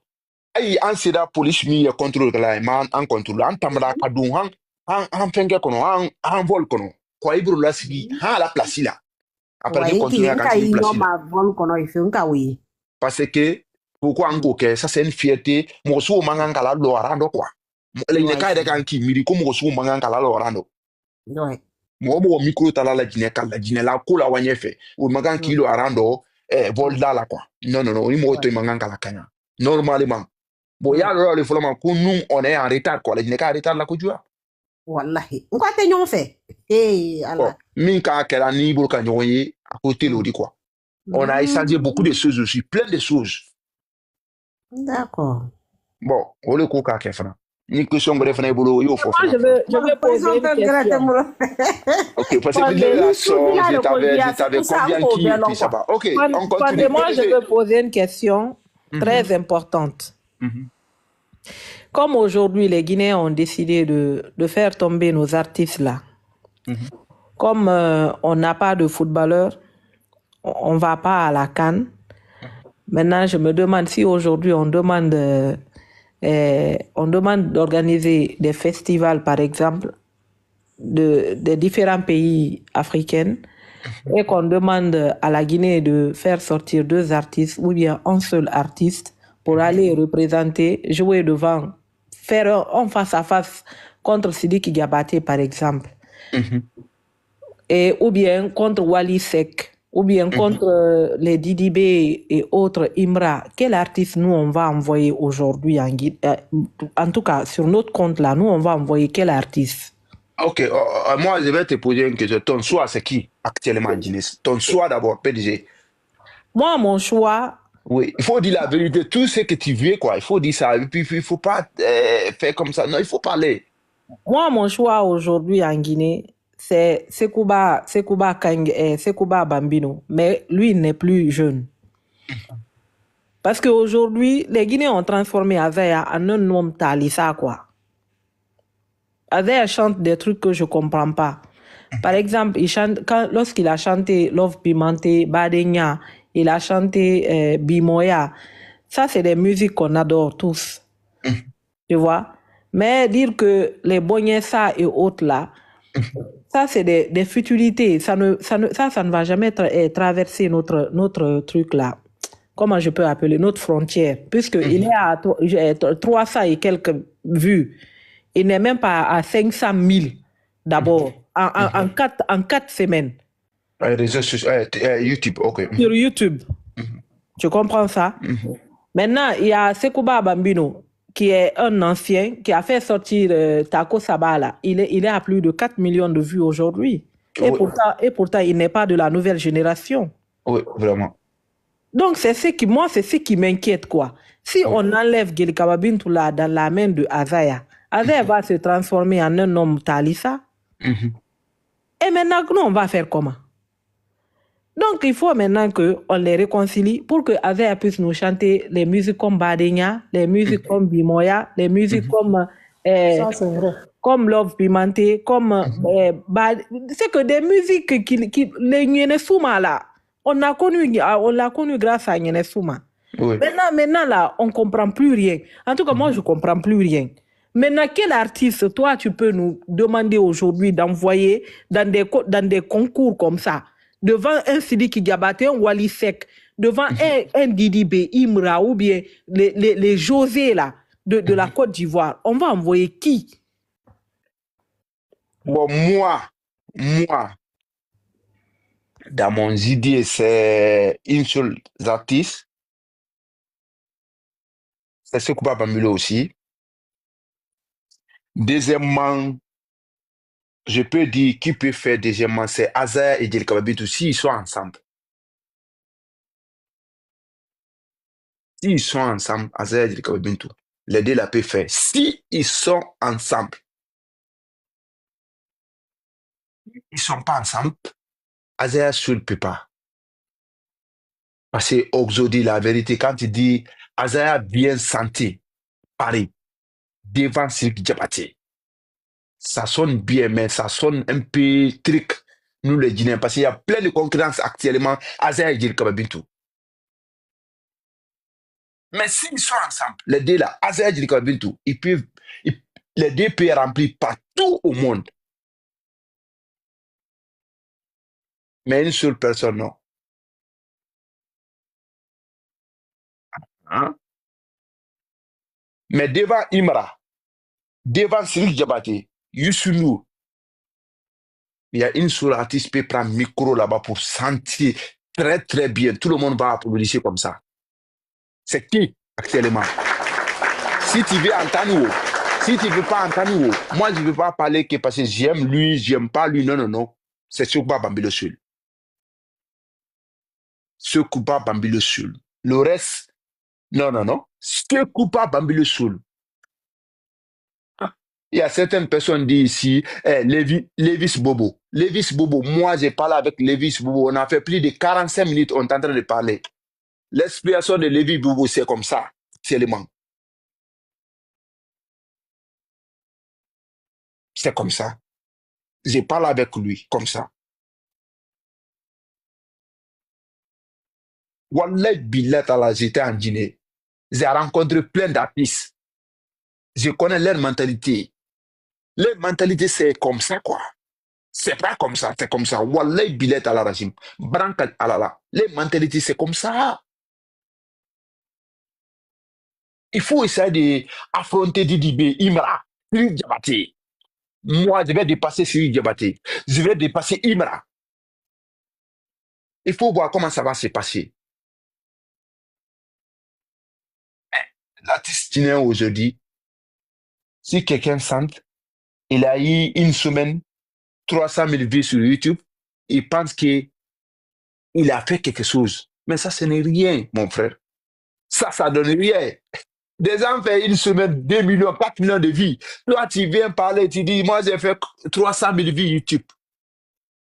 ai ansida police mi ya control kala man an control an tamra kadun han fenke kono han vol kono kwa ibro la sigi ha la place là après de continuer à continuer place ma vol kono ife nka wi parce que pourquoi en que ça c'est une fierté mo so manga kala lo arando quoi le ne ka de kan ki miri ko mo so manga kala lo arando ouais mo micro tala la Guinée la ko la wanye fe o manga ki lo arando vol là quoi non ni mo to manga kala kanya normalement Bon, il y a le fondement que nous, on est en retard, quoi. Les Guinéens en retard, la Côte d'Ivoire. Wallahi. On va te fait. Hey, Bon, Allah. Minka, qu'elle a ni pour qu'elle à côté, l'on dit quoi. On a échangé beaucoup de choses aussi, plein de choses. D'accord. Bon, on le coup, qu'à faire. Ni question, bref, on est boulot, il faut Moi, je veux poser une question. Ok, parce que t'avais combien qui, puis ça va. Ok, on continue. Moi, je veux poser une question très importante. Comme aujourd'hui, les Guinéens ont décidé de faire tomber nos artistes là, comme on n'a pas de footballeurs, on ne va pas à la CAN. Maintenant, je me demande si aujourd'hui on demande d'organiser des festivals, par exemple, de différents pays africains, et qu'on demande à la Guinée de faire sortir 2 artistes ou bien un seul artiste pour aller représenter, jouer devant, faire un face-à-face contre Sidiki Diabaté, par exemple, et, ou bien contre Wally Seck, ou bien contre les Didibé et autres Imra. Quel artiste nous on va envoyer aujourd'hui en Guinée? En tout cas, sur notre compte là, nous on va envoyer quel artiste? Ok, moi je vais te poser une question. Ton choix, c'est qui actuellement en Guinée? Ton choix d'abord, PDG. Moi, mon choix. Oui, il faut dire la vérité, tout ce que tu veux, quoi. Il faut dire ça. Et puis, il ne faut pas faire comme ça. Non, il faut parler. Moi, mon choix aujourd'hui en Guinée, c'est Sekouba Bambino. Mais lui, il n'est plus jeune. Parce qu'aujourd'hui, les Guinéens ont transformé Azaya en un homme Talissa, quoi. Azaya chante des trucs que je ne comprends pas. Par exemple, lorsqu'il a chanté Love Pimenté, Badenya, il a chanté Bimoya. Ça, c'est des musiques qu'on adore tous. Tu vois? Mais dire que les Bonyessa et autres là, ça, c'est des futilités. Ça ne va jamais traverser notre truc là. Comment je peux appeler? Notre frontière. Puisqu'il est à 300 et quelques vues. Il n'est même pas à 500 000 d'abord. En 4 semaines. YouTube, ok. Sur YouTube. Tu comprends ça? Maintenant, il y a Sekouba Bambino, qui est un ancien, qui a fait sortir Tako Sabala. Il est à plus de 4 millions de vues aujourd'hui. Et pourtant, il n'est pas de la nouvelle génération. Oui, vraiment. Donc, c'est ce qui m'inquiète, quoi. Si on enlève Gelika Bintou là dans la main de Azaya, Azaya va se transformer en un homme Talissa. Et maintenant, nous, on va faire comment? Donc, il faut maintenant qu'on les réconcilie pour que Azaya puisse nous chanter les musiques comme Badenya, les musiques comme Bimoya, les musiques comme Love Pimenté, comme... c'est que des musiques les Nyenesuma, là, on l'a connu grâce à Nyenesuma. Oui. Maintenant, là, on ne comprend plus rien. En tout cas, moi, je ne comprends plus rien. Maintenant, quel artiste, toi, tu peux nous demander aujourd'hui d'envoyer dans des concours comme ça, devant un Sidiki Diabaté, un Wally Seck, devant un Didibé, Imra, ou bien les José, là, de la Côte d'Ivoire. On va envoyer qui? Bon, moi, dans mon idée, c'est une seule artiste. C'est Sekouba Bambino aussi. Deuxièmement, je peux dire qui peut faire deuxièmement, c'est Azaya et Gelika Bintou s'ils sont ensemble. S'ils sont ensemble, Azaya et Gelika Bintou, les deux la peuvent faire. S'ils sont ensemble, ils ne sont pas ensemble, Azaya seul ne peut pas. Parce que Oxo dit la vérité, quand il dit Azaya bien santé, Paris, devant Sidiki Diabaté. Ça sonne bien, mais ça sonne un peu trick, nous les Guinéens, parce qu'il y a plein de concurrence actuellement, Azaya et Gelika Bintou. Mais s'ils sont ensemble, les deux là, Azaya et Gelika Bintou, les deux peuvent remplir partout au monde. Mais une seule personne, non. Hein? Mais devant Imra, devant Sidiki Diabaté, Youssou, il y a une seule artiste qui peut prendre le micro là-bas pour sentir très très bien. Tout le monde va applaudir comme ça. C'est qui actuellement? Si tu veux entendre, si tu veux pas entendre, moi je veux pas parler que parce que j'aime lui, j'aime pas lui, non, non, non. C'est ce Kuba Bambilo seul. Ce Kuba Bambilo seul. Le reste, non, non, non. Ce Kuba Bambilo seul. Il y a certaines personnes qui disent ici, Lévis Bobo. Lévis Bobo, moi j'ai parlé avec Lévis Bobo, on a fait plus de 45 minutes, on est en train de parler. L'explication de Lévis Bobo, c'est comme ça, seulement. C'est comme ça. J'ai parlé avec lui, comme ça. Wallah Billet j'étais en Guinée. J'ai rencontré plein d'artistes. Je connais leur mentalité. Leur mentalité, c'est comme ça, quoi. C'est pas comme ça, c'est comme ça. Wallah Billet à la régime. Branca alala. Les mentalités, c'est comme ça. Il faut essayer d'affronter Didibé, Imra, Siri Diabaté. Moi, je vais dépasser Siri Diabaté. Je vais dépasser Imra. Il faut voir comment ça va se passer. L'artiste guinéen aujourd'hui, si quelqu'un sent, il a eu une semaine, 300 000 vues sur YouTube, il pense qu'il a fait quelque chose. Mais ça, ce n'est rien, mon frère. Ça donne rien. Des gens font une semaine, 2 millions, 4 millions de vues. Toi, tu viens parler, tu dis, moi, j'ai fait 300 000 vues YouTube.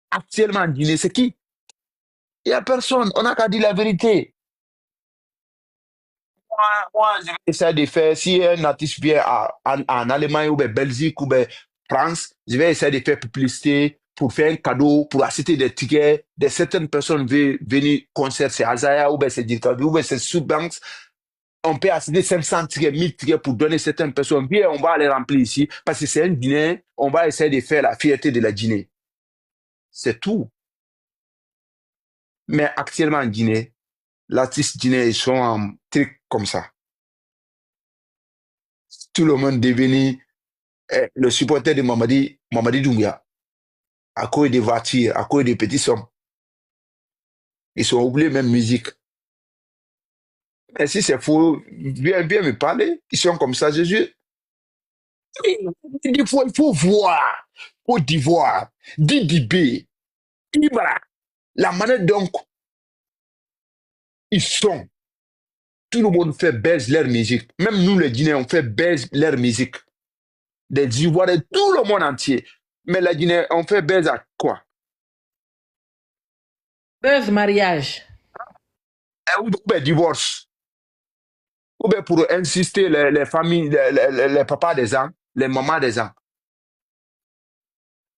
Actuellement, en Guinée, c'est qui? Il n'y a personne. On n'a qu'à dire la vérité. Moi, je vais essayer de faire, si un artiste vient en Allemagne ou bien Belgique ou bien France, je vais essayer de faire publicité pour faire un cadeau, pour acheter des tickets. Certaines personnes veulent venir concert, c'est Azaya ou bien c'est Dirkabi ou bien c'est Subbanks. On peut acheter 500 tickets, 1000 tickets pour donner certaines personnes. Bien, on va les remplir ici parce que c'est un Guinéen. On va essayer de faire la fierté de la Guinée. C'est tout. Mais actuellement en Guinée, l'artiste guinéen, ils sont en truc comme ça. Tout le monde est devenu le supporter de Mamadi Doumbia. À cause des voitures, à cause des petits sommes. Ils sont oubliés même musique. Mais si c'est faux, viens me parler. Ils sont comme ça, Jésus. Il faut voir. Côte d'Ivoire, Didibé, Ibra, la manière donc ils sont. Tout le monde fait baisse leur musique. Même nous, les Guinéens, on fait baisse leur musique. Des Ivoiriens, tout le monde entier. Mais les Guinéens, on fait baisse à quoi? Buzz mariage. Ou bien divorce. Ou bien pour insister les familles, les papas des gens, les mamans des gens.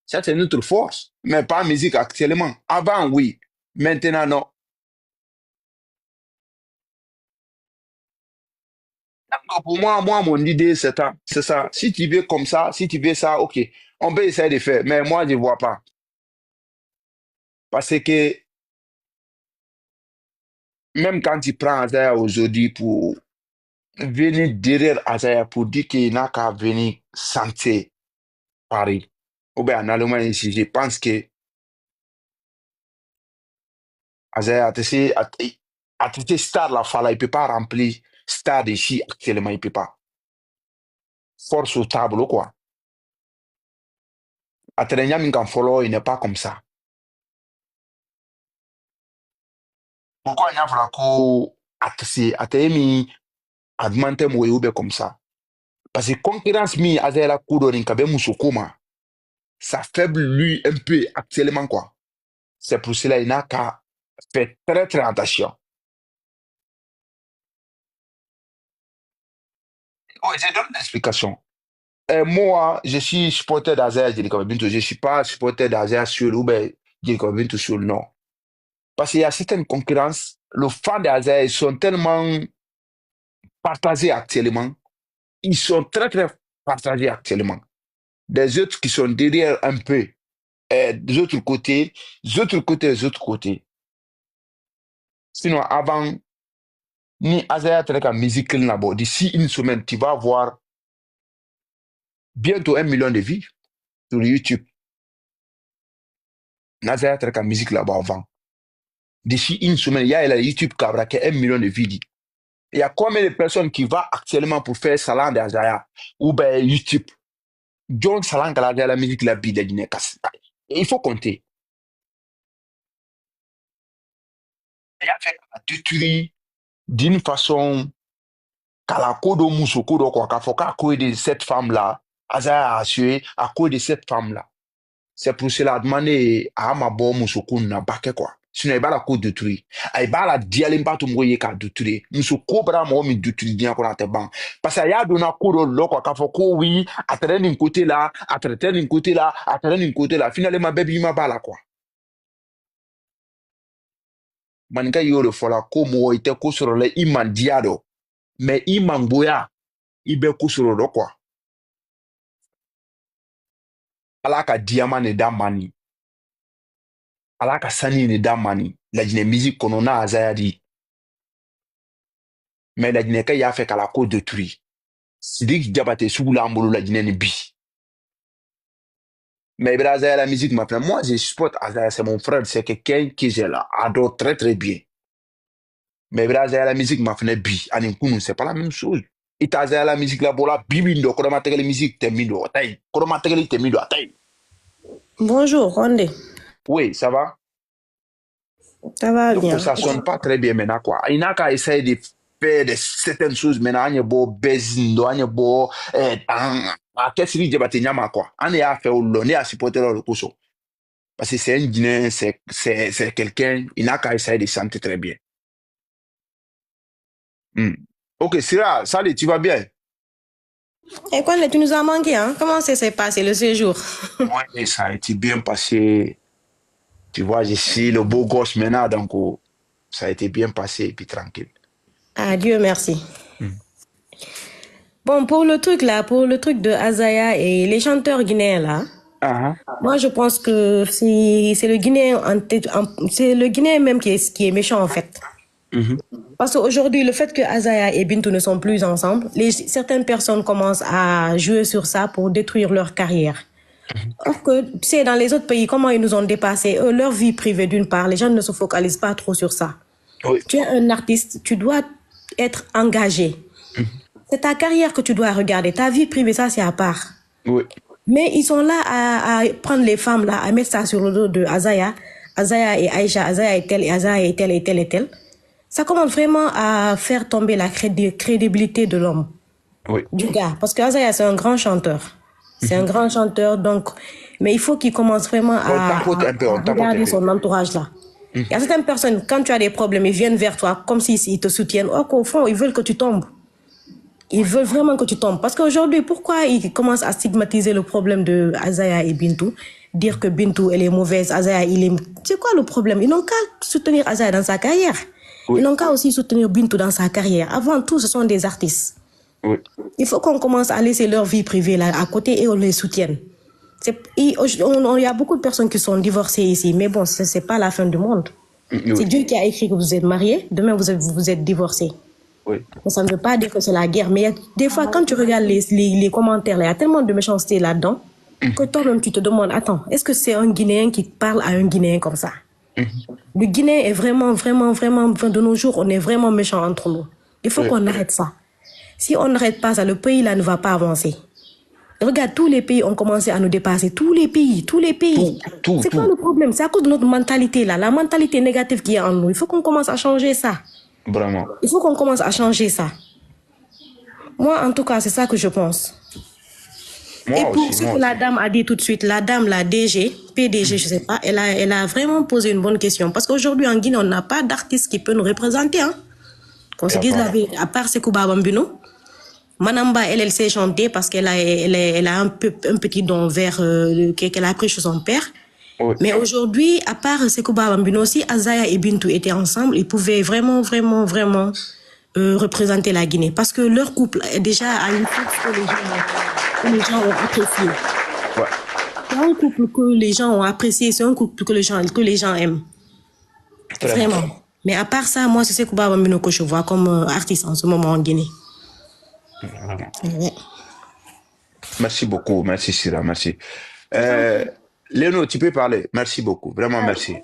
Ça, c'est notre force. Mais pas musique actuellement. Avant, oui. Maintenant, non. Donc, pour moi, mon idée, c'est ça. Si tu veux comme ça, si tu veux ça, ok. On peut essayer de faire. Mais moi, je ne vois pas. Parce que même quand tu prends Azaya aujourd'hui pour venir derrière Azaya pour dire qu'il n'a qu'à venir santé Paris, ou bien en Allemagne ici, je pense que Azaya a été star la fois là, il ne peut pas remplir stade ici actuellement, il ne peut pas. Force au tableau, quoi. À Terenyam follow, il n'est pas comme ça. Pourquoi il y a Flako Atemi augmenter mon comme ça? Parce que concurrence mi Azaya la Koudorin Kabe Musukuma, ça faible lui un peu actuellement, quoi. C'est pour cela qu'il n'a qu'à faire très très attention. Oui, j'ai donné l'explication. Moi, je suis supporter d'Azaya Djelikababinto. Je ne suis pas supporter d'Azaya sur ou bien Djelikababinto sur le non. Parce qu'il y a certaines concurrences, les fans d'Azaya, ils sont tellement partagés actuellement. Ils sont très très partagés actuellement. Des autres qui sont derrière un peu, des autres côtés, des autres côtés. Sinon, avant, ni Azaya Teleka musique là-bas, d'ici une semaine, tu vas voir bientôt 1 million de vues sur YouTube. Azaya Teleka musique là-bas avant. D'ici une semaine, il y a la YouTube qui a 1 million de vues. Il y a combien de personnes qui vont actuellement pour faire Salan d'Azaya ou bien YouTube? John Salan de la musique la bille de Guinée. Il faut compter. Il a fait détruire d'une façon qu'à la codo Moussoko, quoi, qu'à faut qu'à cause de cette femme-là, Azaya a assuré à cause de cette femme-là. C'est pour cela demander à ma bonne Moussoko n'a pas quoi. Sinon, il va la cause détruire. Il va la dialer pas tout le monde qui détruire. Moussoko, bra, moi, me détruire bien qu'on a tes bancs. Parce qu'il y a donné un coup de l'eau, quoi, qu'à faut que oui, à traiter d'un côté là, à traiter d'un côté là, à traiter d'un côté là. Finalement, ma baby m'a pas là, quoi. Manika yo le fola ko mo ite ko soro le iman diado mais iman boya ibe ko soro do quoi ala ka diama ne da mani ala ka sani ne da mani la jine musique kono na azaya di mais la jine ka ya fait kala ko détruit Sidik Diabaté sous l'ambolo la jine ni bi mais Azaya la musique maintenant moi je supporte Azaya, c'est mon frère, c'est quelqu'un que j'ai là adore très très bien. Mais Azaya la musique m'a fait bi anin c'est pas la même chose. Et Azaya la musique la bola bibindo ko ma tegele musique temindo tay ko ma tegele temindo tay. Bonjour Rondé. Oui, ça va? Ça va bien. Donc, ça sonne pas très bien maintenant quoi. Il n'a qu'à essayer de faire de certaines choses maintenant, il y a beau bezindo, il y a beau qu'est-ce qu'il Diabaté nyama quoi. On est à faire on est à supporter le coso. Parce que c'est un Guinéen, c'est quelqu'un, il n'a qu'à essayer de sentir très bien. Ok, Sira, salut, tu vas bien? Et quand tu nous as manqué, hein? Comment ça s'est passé le séjour? Oui, ça a été bien passé. Tu vois, je suis le beau gosse maintenant, donc ça a été bien passé et puis tranquille. Ah, Dieu merci. Bon, pour le truc de Azaya et les chanteurs guinéens là, moi je pense que c'est le Guinéen même qui est méchant en fait. Parce qu'aujourd'hui, le fait que Azaya et Bintou ne sont plus ensemble, certaines personnes commencent à jouer sur ça pour détruire leur carrière. Or que, tu sais, dans les autres pays, comment ils nous ont dépassé, leur vie privée d'une part, les gens ne se focalisent pas trop sur ça. Oui. Tu es un artiste, tu dois être engagé. C'est ta carrière que tu dois regarder. Ta vie privée, ça c'est à part. Oui. Mais ils sont là à prendre les femmes là, à mettre ça sur le dos de Azaya. Azaya et Aïcha, Azaya est telle, et Azaya est telle, et telle, et telle. Ça commence vraiment à faire tomber la crédibilité de l'homme. Oui. Du gars. Parce que Azaya, c'est un grand chanteur. C'est un grand chanteur, donc... Mais il faut qu'il commence vraiment à regarder son entourage là. Il y a certaines personnes, quand tu as des problèmes, ils viennent vers toi comme s'ils te soutiennent. Or qu'au fond, ils veulent que tu tombes. Ils veulent vraiment que tu tombes. Parce qu'aujourd'hui, pourquoi ils commencent à stigmatiser le problème de Azaya et Bintou? Dire que Bintou, elle est mauvaise, Azaya, il est... C'est quoi le problème? Ils n'ont qu'à soutenir Azaya dans sa carrière. Oui. Ils n'ont qu'à aussi soutenir Bintou dans sa carrière. Avant tout, ce sont des artistes. Oui. Il faut qu'on commence à laisser leur vie privée là à côté et on les soutienne. Il y a beaucoup de personnes qui sont divorcées ici, mais bon, ce n'est pas la fin du monde. Oui. C'est Dieu qui a écrit que vous êtes mariés, demain vous êtes divorcés. Oui. Mais ça ne veut pas dire que c'est la guerre, mais des fois, quand tu regardes les commentaires, il y a tellement de méchanceté là-dedans que toi-même tu te demandes, attends, est-ce que c'est un Guinéen qui parle à un Guinéen comme ça? Le Guinéen est vraiment, de nos jours, on est vraiment méchants entre nous. Il faut qu'on arrête ça. Si on n'arrête pas ça, le pays là ne va pas avancer. Regarde, tous les pays ont commencé à nous dépasser. Tous les pays. C'est quoi le problème? C'est à cause de notre mentalité là, la mentalité négative qui est en nous. Il faut qu'on commence à changer ça. Vraiment. Il faut qu'on commence à changer ça. Moi, en tout cas, c'est ça que je pense. Moi et pour ce que la dame a dit tout de suite, la dame, la PDG, je sais pas, elle a vraiment posé une bonne question. Parce qu'aujourd'hui, en Guinée, on n'a pas d'artiste qui peut nous représenter. Hein. Qu'on se dise la vérité, à part Sekou Babambino. Manamba, elle sait chanter parce qu'elle a un petit don vers qu'elle a appris chez son père. Oui. Mais aujourd'hui, à part Sekou Babambino aussi, Azaya et Bintou étaient ensemble. Ils pouvaient vraiment représenter la Guinée. Parce que leur couple est déjà à une force que les gens ont apprécié. Ouais. C'est un couple que les gens ont apprécié. C'est un couple que les gens aiment. Vraiment. Mais à part ça, moi, c'est Sekou Babambino que je vois comme artiste en ce moment en Guinée. Ouais. Merci beaucoup, merci Sira, merci. Léno, tu peux parler. Merci beaucoup, vraiment merci.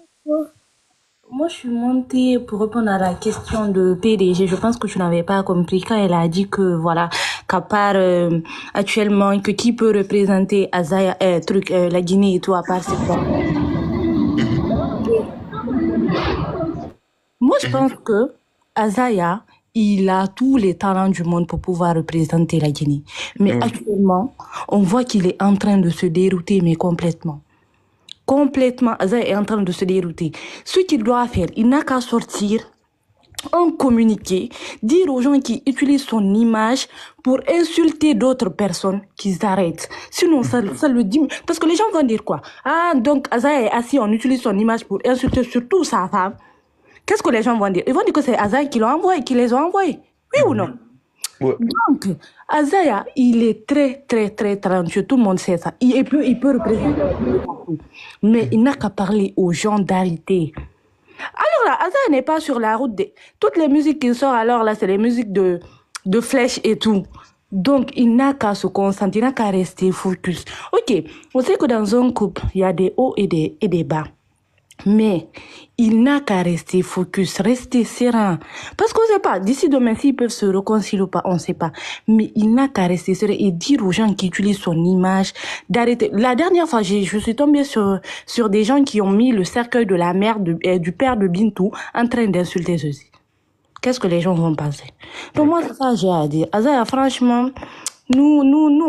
Moi, moi, je suis montée pour répondre à la question de PDG. Je pense que tu n'avais pas compris quand elle a dit que, voilà, qu'à part actuellement, que qui peut représenter Azaya, la Guinée et tout, à part c'est quoi. Moi, je pense que Azaya, il a tous les talents du monde pour pouvoir représenter la Guinée. Mais actuellement, on voit qu'il est en train de se dérouter, mais complètement. Complètement, Azaya est en train de se dérouter. Ce qu'il doit faire, il n'a qu'à sortir un communiqué, dire aux gens qui utilisent son image pour insulter d'autres personnes qu'ils arrêtent. Sinon, ça le dit. Parce que les gens vont dire quoi? Ah, donc Azaya est assis, on utilise son image pour insulter surtout sa femme. Qu'est-ce que les gens vont dire? Ils vont dire que c'est Azaya qui l'a envoyé, qui les a envoyés. Oui ou non? Ouais. Donc, Azaya, il est très, très, très talentueux. Tout le monde sait ça. Il peut représenter. Mais il n'a qu'à parler aux gens d'arrêter. Alors là, Azaya n'est pas sur la route. Toutes les musiques qu'il sort alors là, c'est les musiques de flèche et tout. Donc, il n'a qu'à se concentrer, il n'a qu'à rester focus. Ok, on sait que dans un couple, il y a des hauts et des bas. Mais il n'a qu'à rester focus, rester serein. Parce qu'on ne sait pas, d'ici demain, s'ils peuvent se réconcilier ou pas, on ne sait pas. Mais il n'a qu'à rester serein et dire aux gens qui utilisent son image d'arrêter. La dernière fois, je suis tombée sur des gens qui ont mis le cercueil de la mère du père de Bintou en train d'insulter ceci. Qu'est-ce que les gens vont penser? Donc moi, c'est ça que j'ai à dire. Azaya, franchement, nous,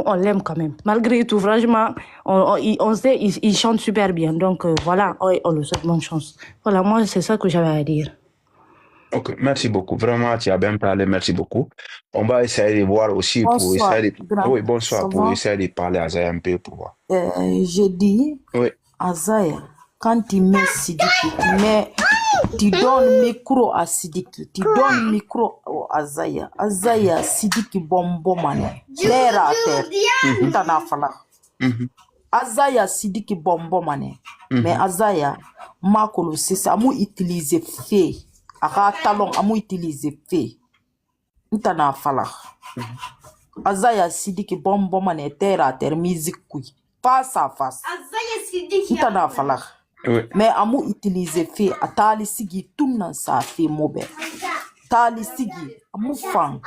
on l'aime quand même. Malgré tout, franchement, on sait, il chante super bien. Donc, voilà, on le souhaite bonne chance. Voilà, moi, c'est ça que j'avais à dire. Ok, merci beaucoup. Vraiment, tu as bien parlé. Merci beaucoup. On va essayer de voir aussi pour essayer de... Oui, bonsoir, pour essayer de parler à Azaya un peu pour voir. J'ai dit, oui. Azaya, quand tu mets Sidiki, tu donnes micro à Sidiki, tu donnes micro à Azaya. Azaya, Sidiki, bombo mané. Terre à terre. T'en fala. Azaya, Sidiki, bombo mané. Mais Azaya, Makolo, c'est ça, mou utiliser fait. Aka talon, mou utiliser fait. T'en fala. Azaya, Sidiki, bombo mané. Terre à terre, musique, oui. Face à face. Azaya, Sidiki. T'en fala. Oui. Mais amu utiliser fait a tali sigi tunan sa fait mobe tali sigi amu fan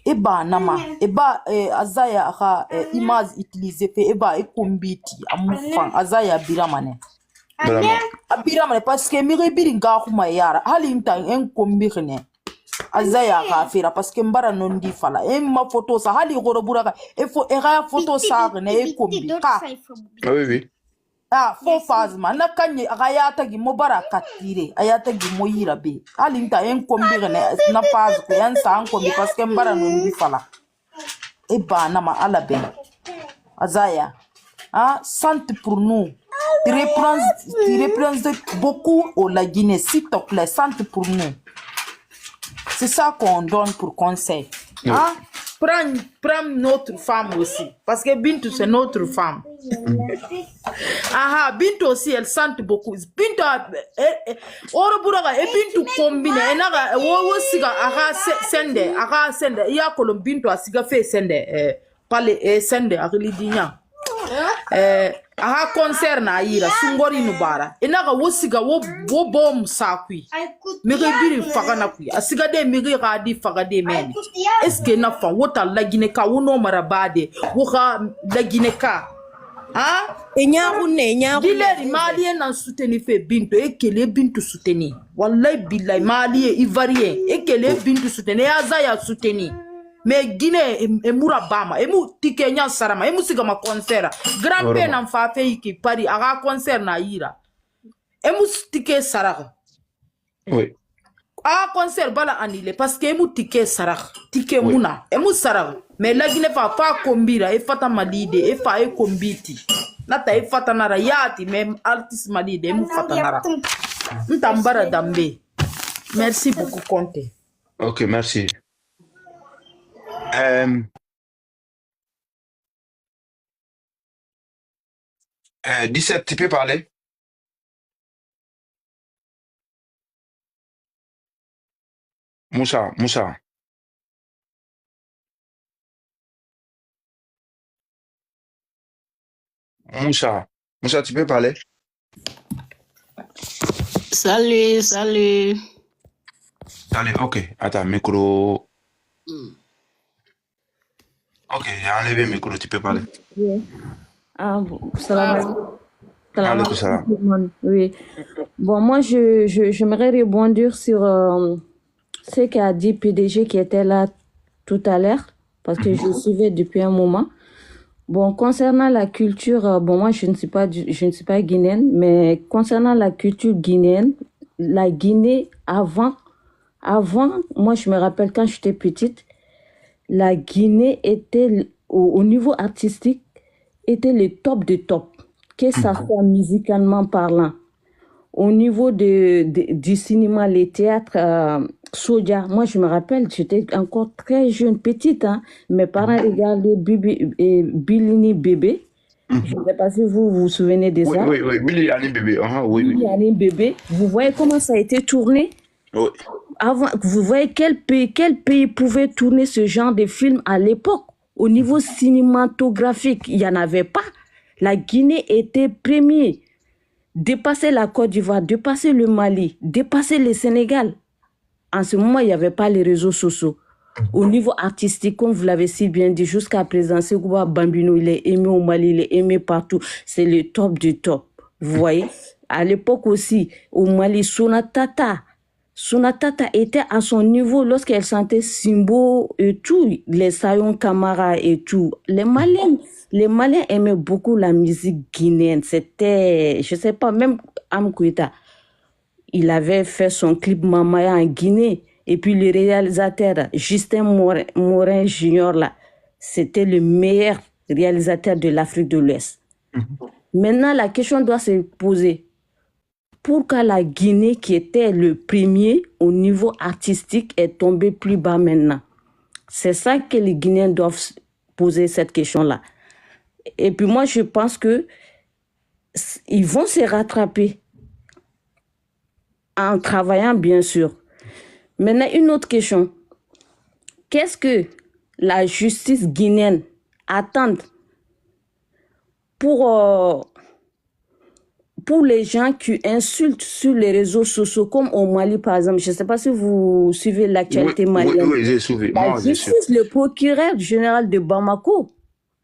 eba nama eba Azaya aka image utiliser fait eba e kombiti amu fan Azaya biramane biramane parce que mire biringa kuma yara hali ntan en kombirne Azaya ka fera parce que mbara non di fala e ma photo sa hali goro buraka e fo era photo sa ne e kombi ka oui oui. Ah, fo fazma na kanye ayata gi mobara katire ayata gi moyira be alinta en kombire na faz ko yan sa en kombi parce que mbara no ndi fala e ba na ma ala be Azaya sante pour nous tu reprends beaucoup au la Guinée s'il te plaît sante pour nous c'est ça qu'on donne pour conseil. Oui. Prends notre femme aussi. Parce que Bintou, c'est notre femme. Bintou aussi, elle sente beaucoup. Bintou, Bintou combine. Sende. Il y a que Bintou a fait sende. Parler sende, à Ridinia. Concert na ira sungori nubara enaga wosiga wo bom sakui mege biri fagana kui asiga de mege gadi fagade men est-ce que na fa wota lagine ka wono marabade woka lagine ka enya dileri mali na soutenir fait Bintou et que les Bintou soutenir wallahi billahi mali ivarien et que les Bintou soutenir Azaya soutenir. Mais Guinée et Mourabama et mou tikenya sarama et musiga ma concert grand père n'en fa fait qui Paris à concert na ira et mou tike saraka oui concert bala annulé parce que mou tike saraka tike muna et mou saraka mais la Guinée fa kombira et fata malide et fa e kombiti nata e fata nara yati même artiste malide et mou fata nara ntambara dambe. Merci beaucoup Conte. Ok, merci. 17, tu peux parler? Moussa. Moussa, tu peux parler? Salut, salut. Salut, ok. Attends, micro. Ok, j'ai enlevé le micro, tu peux parler. Oui. Ah, salam Alaikum salam. Oui. Bon, moi, j'aimerais rebondir sur ce qu'a dit PDG qui était là tout à l'heure, parce que je le suivais depuis un moment. Bon, concernant la culture, bon, moi, je ne suis pas guinéenne, mais concernant la culture guinéenne, la Guinée, avant, moi, je me rappelle quand j'étais petite, la Guinée était, au niveau artistique, était le top de top, que ça soit musicalement parlant. Au niveau du cinéma, les théâtres, Soja, moi je me rappelle, j'étais encore très jeune, petite, hein, mes parents regardaient Bilini Bébé. Je ne sais pas si vous vous souvenez de ça. Oui, Bilini Bébé. Oui. Bilini Bébé. Vous voyez comment ça a été tourné? Oui. Avant, vous voyez quel pays pouvait tourner ce genre de film à l'époque? Au niveau cinématographique, il n'y en avait pas. La Guinée était premier. Dépasser la Côte d'Ivoire, dépasser le Mali, dépasser le Sénégal. En ce moment, il n'y avait pas les réseaux sociaux. Au niveau artistique, comme vous l'avez si bien dit, jusqu'à présent, Ségouba Bambino, il est aimé au Mali, il est aimé partout. C'est le top du top. Vous voyez? À l'époque aussi, au Mali, Sonatata était à son niveau lorsqu'elle chantait Simbo et tout, les Sayon Kamara et tout. Les Maliens aimaient beaucoup la musique guinéenne. C'était, je sais pas, même Amkouita, il avait fait son clip Mamaya en Guinée. Et puis le réalisateur, Justin Morin Junior, là, c'était le meilleur réalisateur de l'Afrique de l'Ouest. Maintenant, la question doit se poser. Pourquoi la Guinée, qui était le premier au niveau artistique, est tombée plus bas maintenant? C'est ça que les Guinéens doivent poser cette question-là. Et puis moi, je pense que ils vont se rattraper en travaillant, bien sûr. Maintenant, une autre question. Qu'est-ce que la justice guinéenne attend pour les gens qui insultent sur les réseaux sociaux, comme au Mali, par exemple? Je ne sais pas si vous suivez l'actualité malienne. Oui, j'ai suivi. La justice, le procureur général de Bamako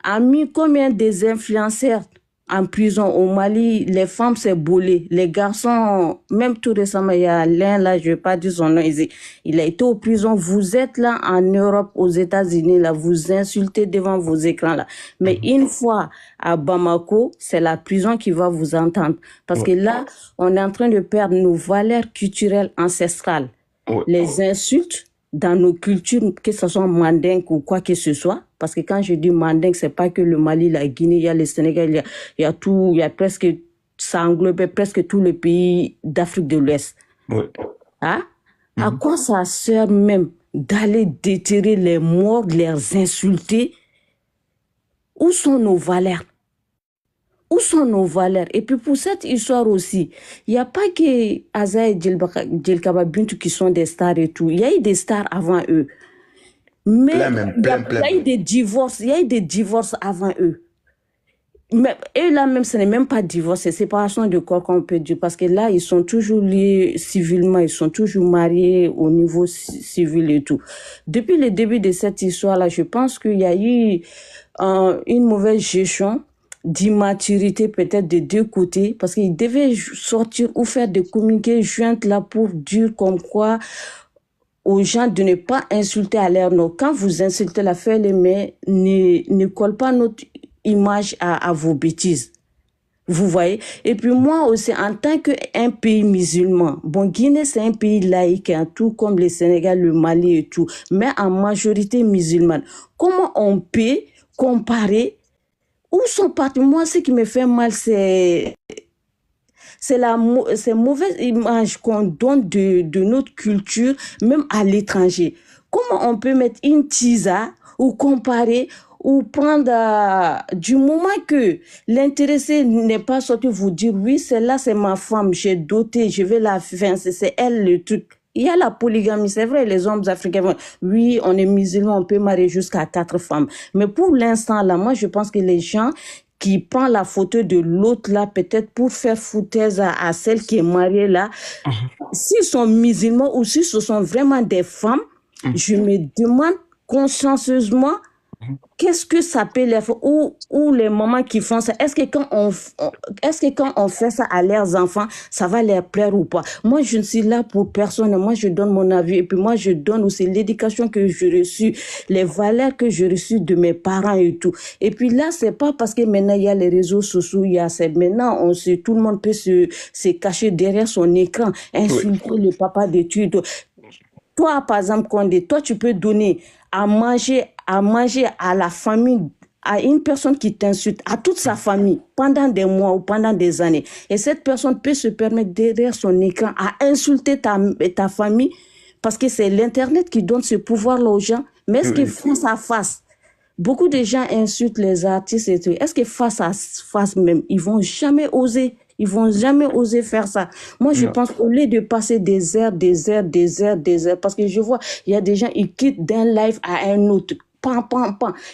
a mis combien des influenceurs en prison au Mali? Les femmes, c'est bolé. Les garçons, même tout récemment, il y a l'un là, je ne vais pas dire son nom, il a été aux prisons. Vous êtes là en Europe, aux États-Unis, là, vous insultez devant vos écrans là. Mais une fois à Bamako, c'est la prison qui va vous entendre. Parce que là, on est en train de perdre nos valeurs culturelles ancestrales. Les insultes dans nos cultures, que ce soit mandingue ou quoi que ce soit, parce que quand je dis mandingue, c'est pas que le Mali, la Guinée, il y a le Sénégal, il y a tout, il y a presque, ça englobe presque tous les pays d'Afrique de l'Ouest. Hein? À quoi ça sert même d'aller déterrer les morts, de les insulter? Où sont nos valeurs? Où sont nos valeurs? Et puis pour cette histoire aussi, il n'y a pas que Azaya et Djelkaba Bintou qui sont des stars et tout. Il y a eu des stars avant eux. Mais il y a eu des divorces avant eux. Mais eux là même, ce n'est même pas divorce, c'est séparation de corps qu'on peut dire. Parce que là, ils sont toujours liés civilement, ils sont toujours mariés au niveau civil et tout. Depuis le début de cette histoire-là, je pense qu'il y a eu une mauvaise gestion d'immaturité peut-être des deux côtés, parce qu'ils devaient sortir ou faire des communiqués joints là pour dire comme quoi aux gens de ne pas insulter à leur nom. Quand vous insultez la fête, mais ne colle pas notre image à vos bêtises. Vous voyez? Et puis moi aussi, en tant qu'un pays musulman, bon, Guinée c'est un pays laïque, hein, tout comme le Sénégal, le Mali et tout, mais en majorité musulmane. Comment on peut comparer? Où sont partis? Moi, ce qui me fait mal, c'est mauvaise image qu'on donne de notre culture, même à l'étranger. Comment on peut mettre une tisa ou comparer ou prendre du moment que l'intéressé n'est pas sorti vous dire oui, celle-là c'est ma femme, j'ai doté, je vais la faire, c'est elle le truc. Il y a la polygamie, c'est vrai, les hommes africains, oui, on est musulmans, on peut marier jusqu'à 4 femmes. Mais pour l'instant, là, moi, je pense que les gens qui prend la photo de l'autre là, peut-être pour faire foutaise à celle qui est mariée là. S'ils sont musulmans ou si ce sont vraiment des femmes, je me demande consciencieusement qu'est-ce que ça peut les faire, ou les mamans qui font ça, est-ce que quand on fait ça à leurs enfants, ça va leur plaire ou pas? Moi, je ne suis là pour personne. Moi, je donne mon avis et puis moi, je donne aussi l'éducation que j'ai reçue, les valeurs que j'ai reçues de mes parents et tout. Et puis là, c'est pas parce que maintenant il y a les réseaux sociaux, maintenant tout le monde peut se cacher derrière son écran, insulter le papa de tout. Toi, par exemple, Condé, toi, tu peux donner à manger à la famille, à une personne qui t'insulte, à toute sa famille, pendant des mois ou pendant des années. Et cette personne peut se permettre derrière son écran à insulter ta famille parce que c'est l'Internet qui donne ce pouvoir-là aux gens. Mais est-ce que face à face, beaucoup de gens insultent les artistes et tout. Est-ce que face à face même, ils vont jamais oser? Ils vont jamais oser faire ça. Moi, je pense qu'au lieu de passer des heures, parce que je vois, il y a des gens, ils quittent d'un live à un autre.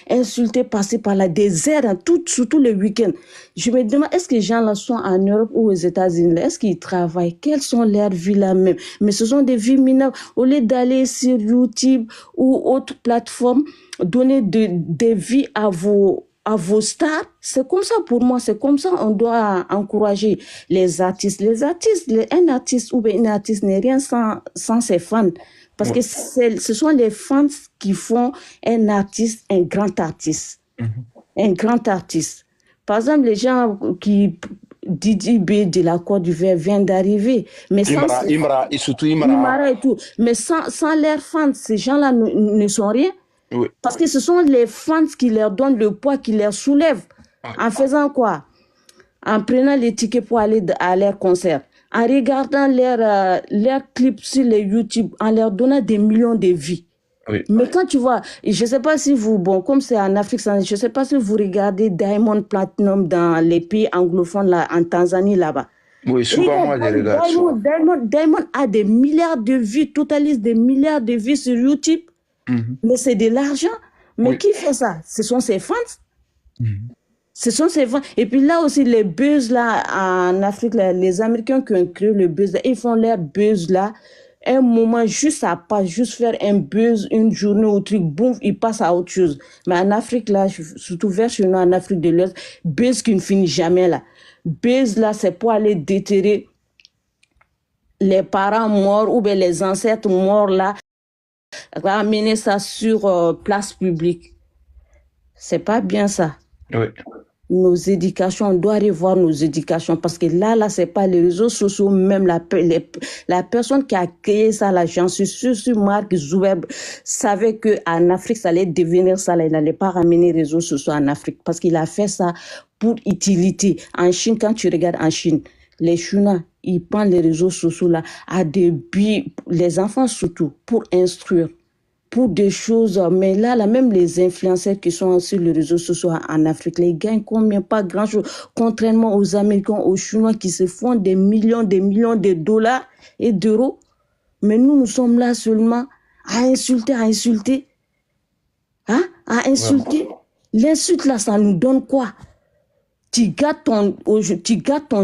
Insulter, passer par là, des heures, surtout le week-end. Je me demande, est-ce que les gens là sont en Europe ou aux États-Unis? Est-ce qu'ils travaillent? Quelles sont leurs vies là même? Mais ce sont des vies mineures. Au lieu d'aller sur YouTube ou autre plateforme, donner des vies à vos stars, c'est comme ça pour moi, c'est comme ça on doit encourager les artistes. Un artiste ou une artiste n'est rien sans ses fans. Parce que ce sont les fans qui font un artiste, un grand artiste. Un grand artiste. Par exemple, les gens qui... Didi B de la Côte d'Ivoire vient d'arriver. Mais Imra et tout. Mais sans leurs fans, ces gens-là ne sont rien. Oui. Parce que ce sont les fans qui leur donnent le poids, qui leur soulèvent. En faisant quoi? En prenant les tickets pour aller à leur concert. En regardant leurs clips sur les YouTube, en leur donnant des millions de vues. Oui. Mais quand tu vois, je ne sais pas si vous, comme c'est en Afrique, je ne sais pas si vous regardez Diamond Platinum dans les pays anglophones, là, en Tanzanie, là-bas. Oui, souvent, moi, je regarde. Diamond a des milliards de vues, totalise des milliards de vues sur YouTube. Mais c'est de l'argent. Mais qui fait ça? Ce sont ses fans. Ce sont ses fans. Et puis là aussi, les buzz là, en Afrique, là, les Américains qui ont créé le buzz, là, ils font leur buzz là. Un moment, juste à pas, juste faire un buzz, une journée ou truc, boum, ils passent à autre chose. Mais en Afrique, là, surtout vers chez nous, en Afrique de l'Ouest, buzz qui ne finit jamais là. Buzz là, c'est pour aller déterrer les parents morts ou bien les ancêtres morts là, ramener ça sur place publique. C'est pas bien ça. Oui. Nos éducations, on doit revoir nos éducations parce que là, c'est pas les réseaux sociaux, même la personne qui a créé ça, là, j'en suis sûr, Mark Zuckerberg savait qu'en Afrique, ça allait devenir ça, là, il n'allait pas ramener les réseaux sociaux en Afrique parce qu'il a fait ça pour utilité. En Chine, quand tu regardes en Chine, les Chinois, ils prennent les réseaux sociaux là à des buts, les enfants surtout, pour instruire, pour des choses. Mais là, même les influenceurs qui sont sur les réseaux sociaux en Afrique, ils gagnent combien? Pas grand-chose. Contrairement aux Américains, aux Chinois qui se font des millions de dollars et d'euros. Mais nous sommes là seulement à insulter. Hein? À insulter. Ouais. L'insulte là, ça nous donne quoi? Tu gâtes ton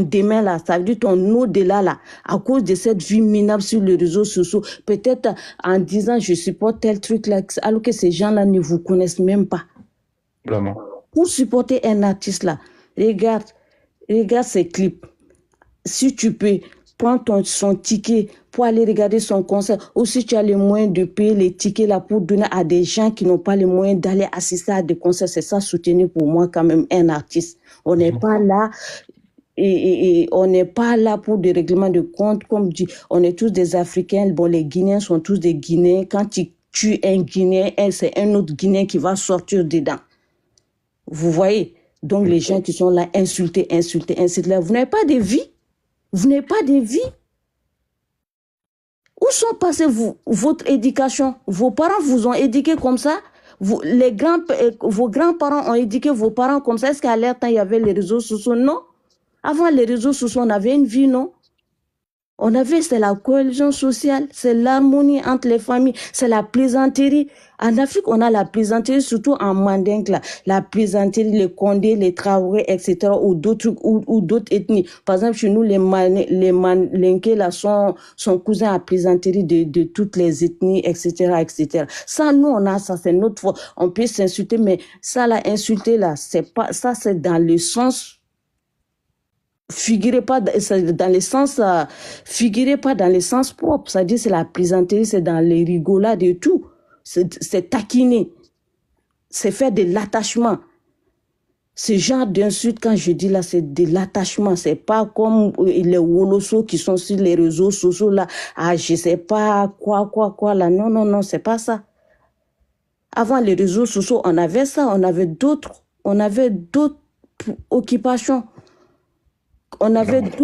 demain là, ça veut dire ton au-delà là, à cause de cette vie minable sur les réseaux sociaux. Peut-être en disant je supporte tel truc là, alors que ces gens là ne vous connaissent même pas. Vraiment. Pour supporter un artiste là, regarde ses clips. Si tu peux, prends son ticket pour aller regarder son concert. Ou si tu as les moyens de payer les tickets là pour donner à des gens qui n'ont pas les moyens d'aller assister à des concerts, c'est ça soutenir pour moi quand même un artiste. On n'est pas là et on n'est pas là pour des règlements de compte. Comme dit, on est tous des Africains. Bon, les Guinéens sont tous des Guinéens. Quand tu tues un Guinéen, c'est un autre Guinéen qui va sortir dedans. Vous voyez? Donc les gens qui sont là, insulter. Vous n'avez pas de vie. Vous n'avez pas de vie. Où sont passés votre éducation? Vos parents vous ont éduqué comme ça? Vos grands-parents ont éduqué vos parents comme ça? Est-ce qu'à leur temps, il y avait les réseaux sociaux? Non. Avant les réseaux sociaux, on avait une vie, non? On avait, c'est la cohésion sociale, c'est l'harmonie entre les familles, c'est la plaisanterie. En Afrique, on a la plaisanterie, surtout en Mandingue, là. La plaisanterie, les Condés, les Traoré, etc., ou d'autres ethnies. Par exemple, chez nous, les Malinké, là, sont cousins à plaisanterie de toutes les ethnies, etc., etc. Ça, nous, on a ça, c'est notre foi. On peut s'insulter, mais ça, là, insulter, là, c'est pas, ça, c'est dans le sens, figurez pas dans les sens propre, c'est-à-dire c'est la plaisanterie, c'est dans les rigolades et tout, c'est taquiner, c'est faire de l'attachement. Ce genre d'insulte, quand je dis là, c'est de l'attachement, c'est pas comme les wolosos qui sont sur les réseaux sociaux là, je sais pas quoi là, non, c'est pas ça. Avant les réseaux sociaux, on avait ça, on avait d'autres occupations. On avait d'autres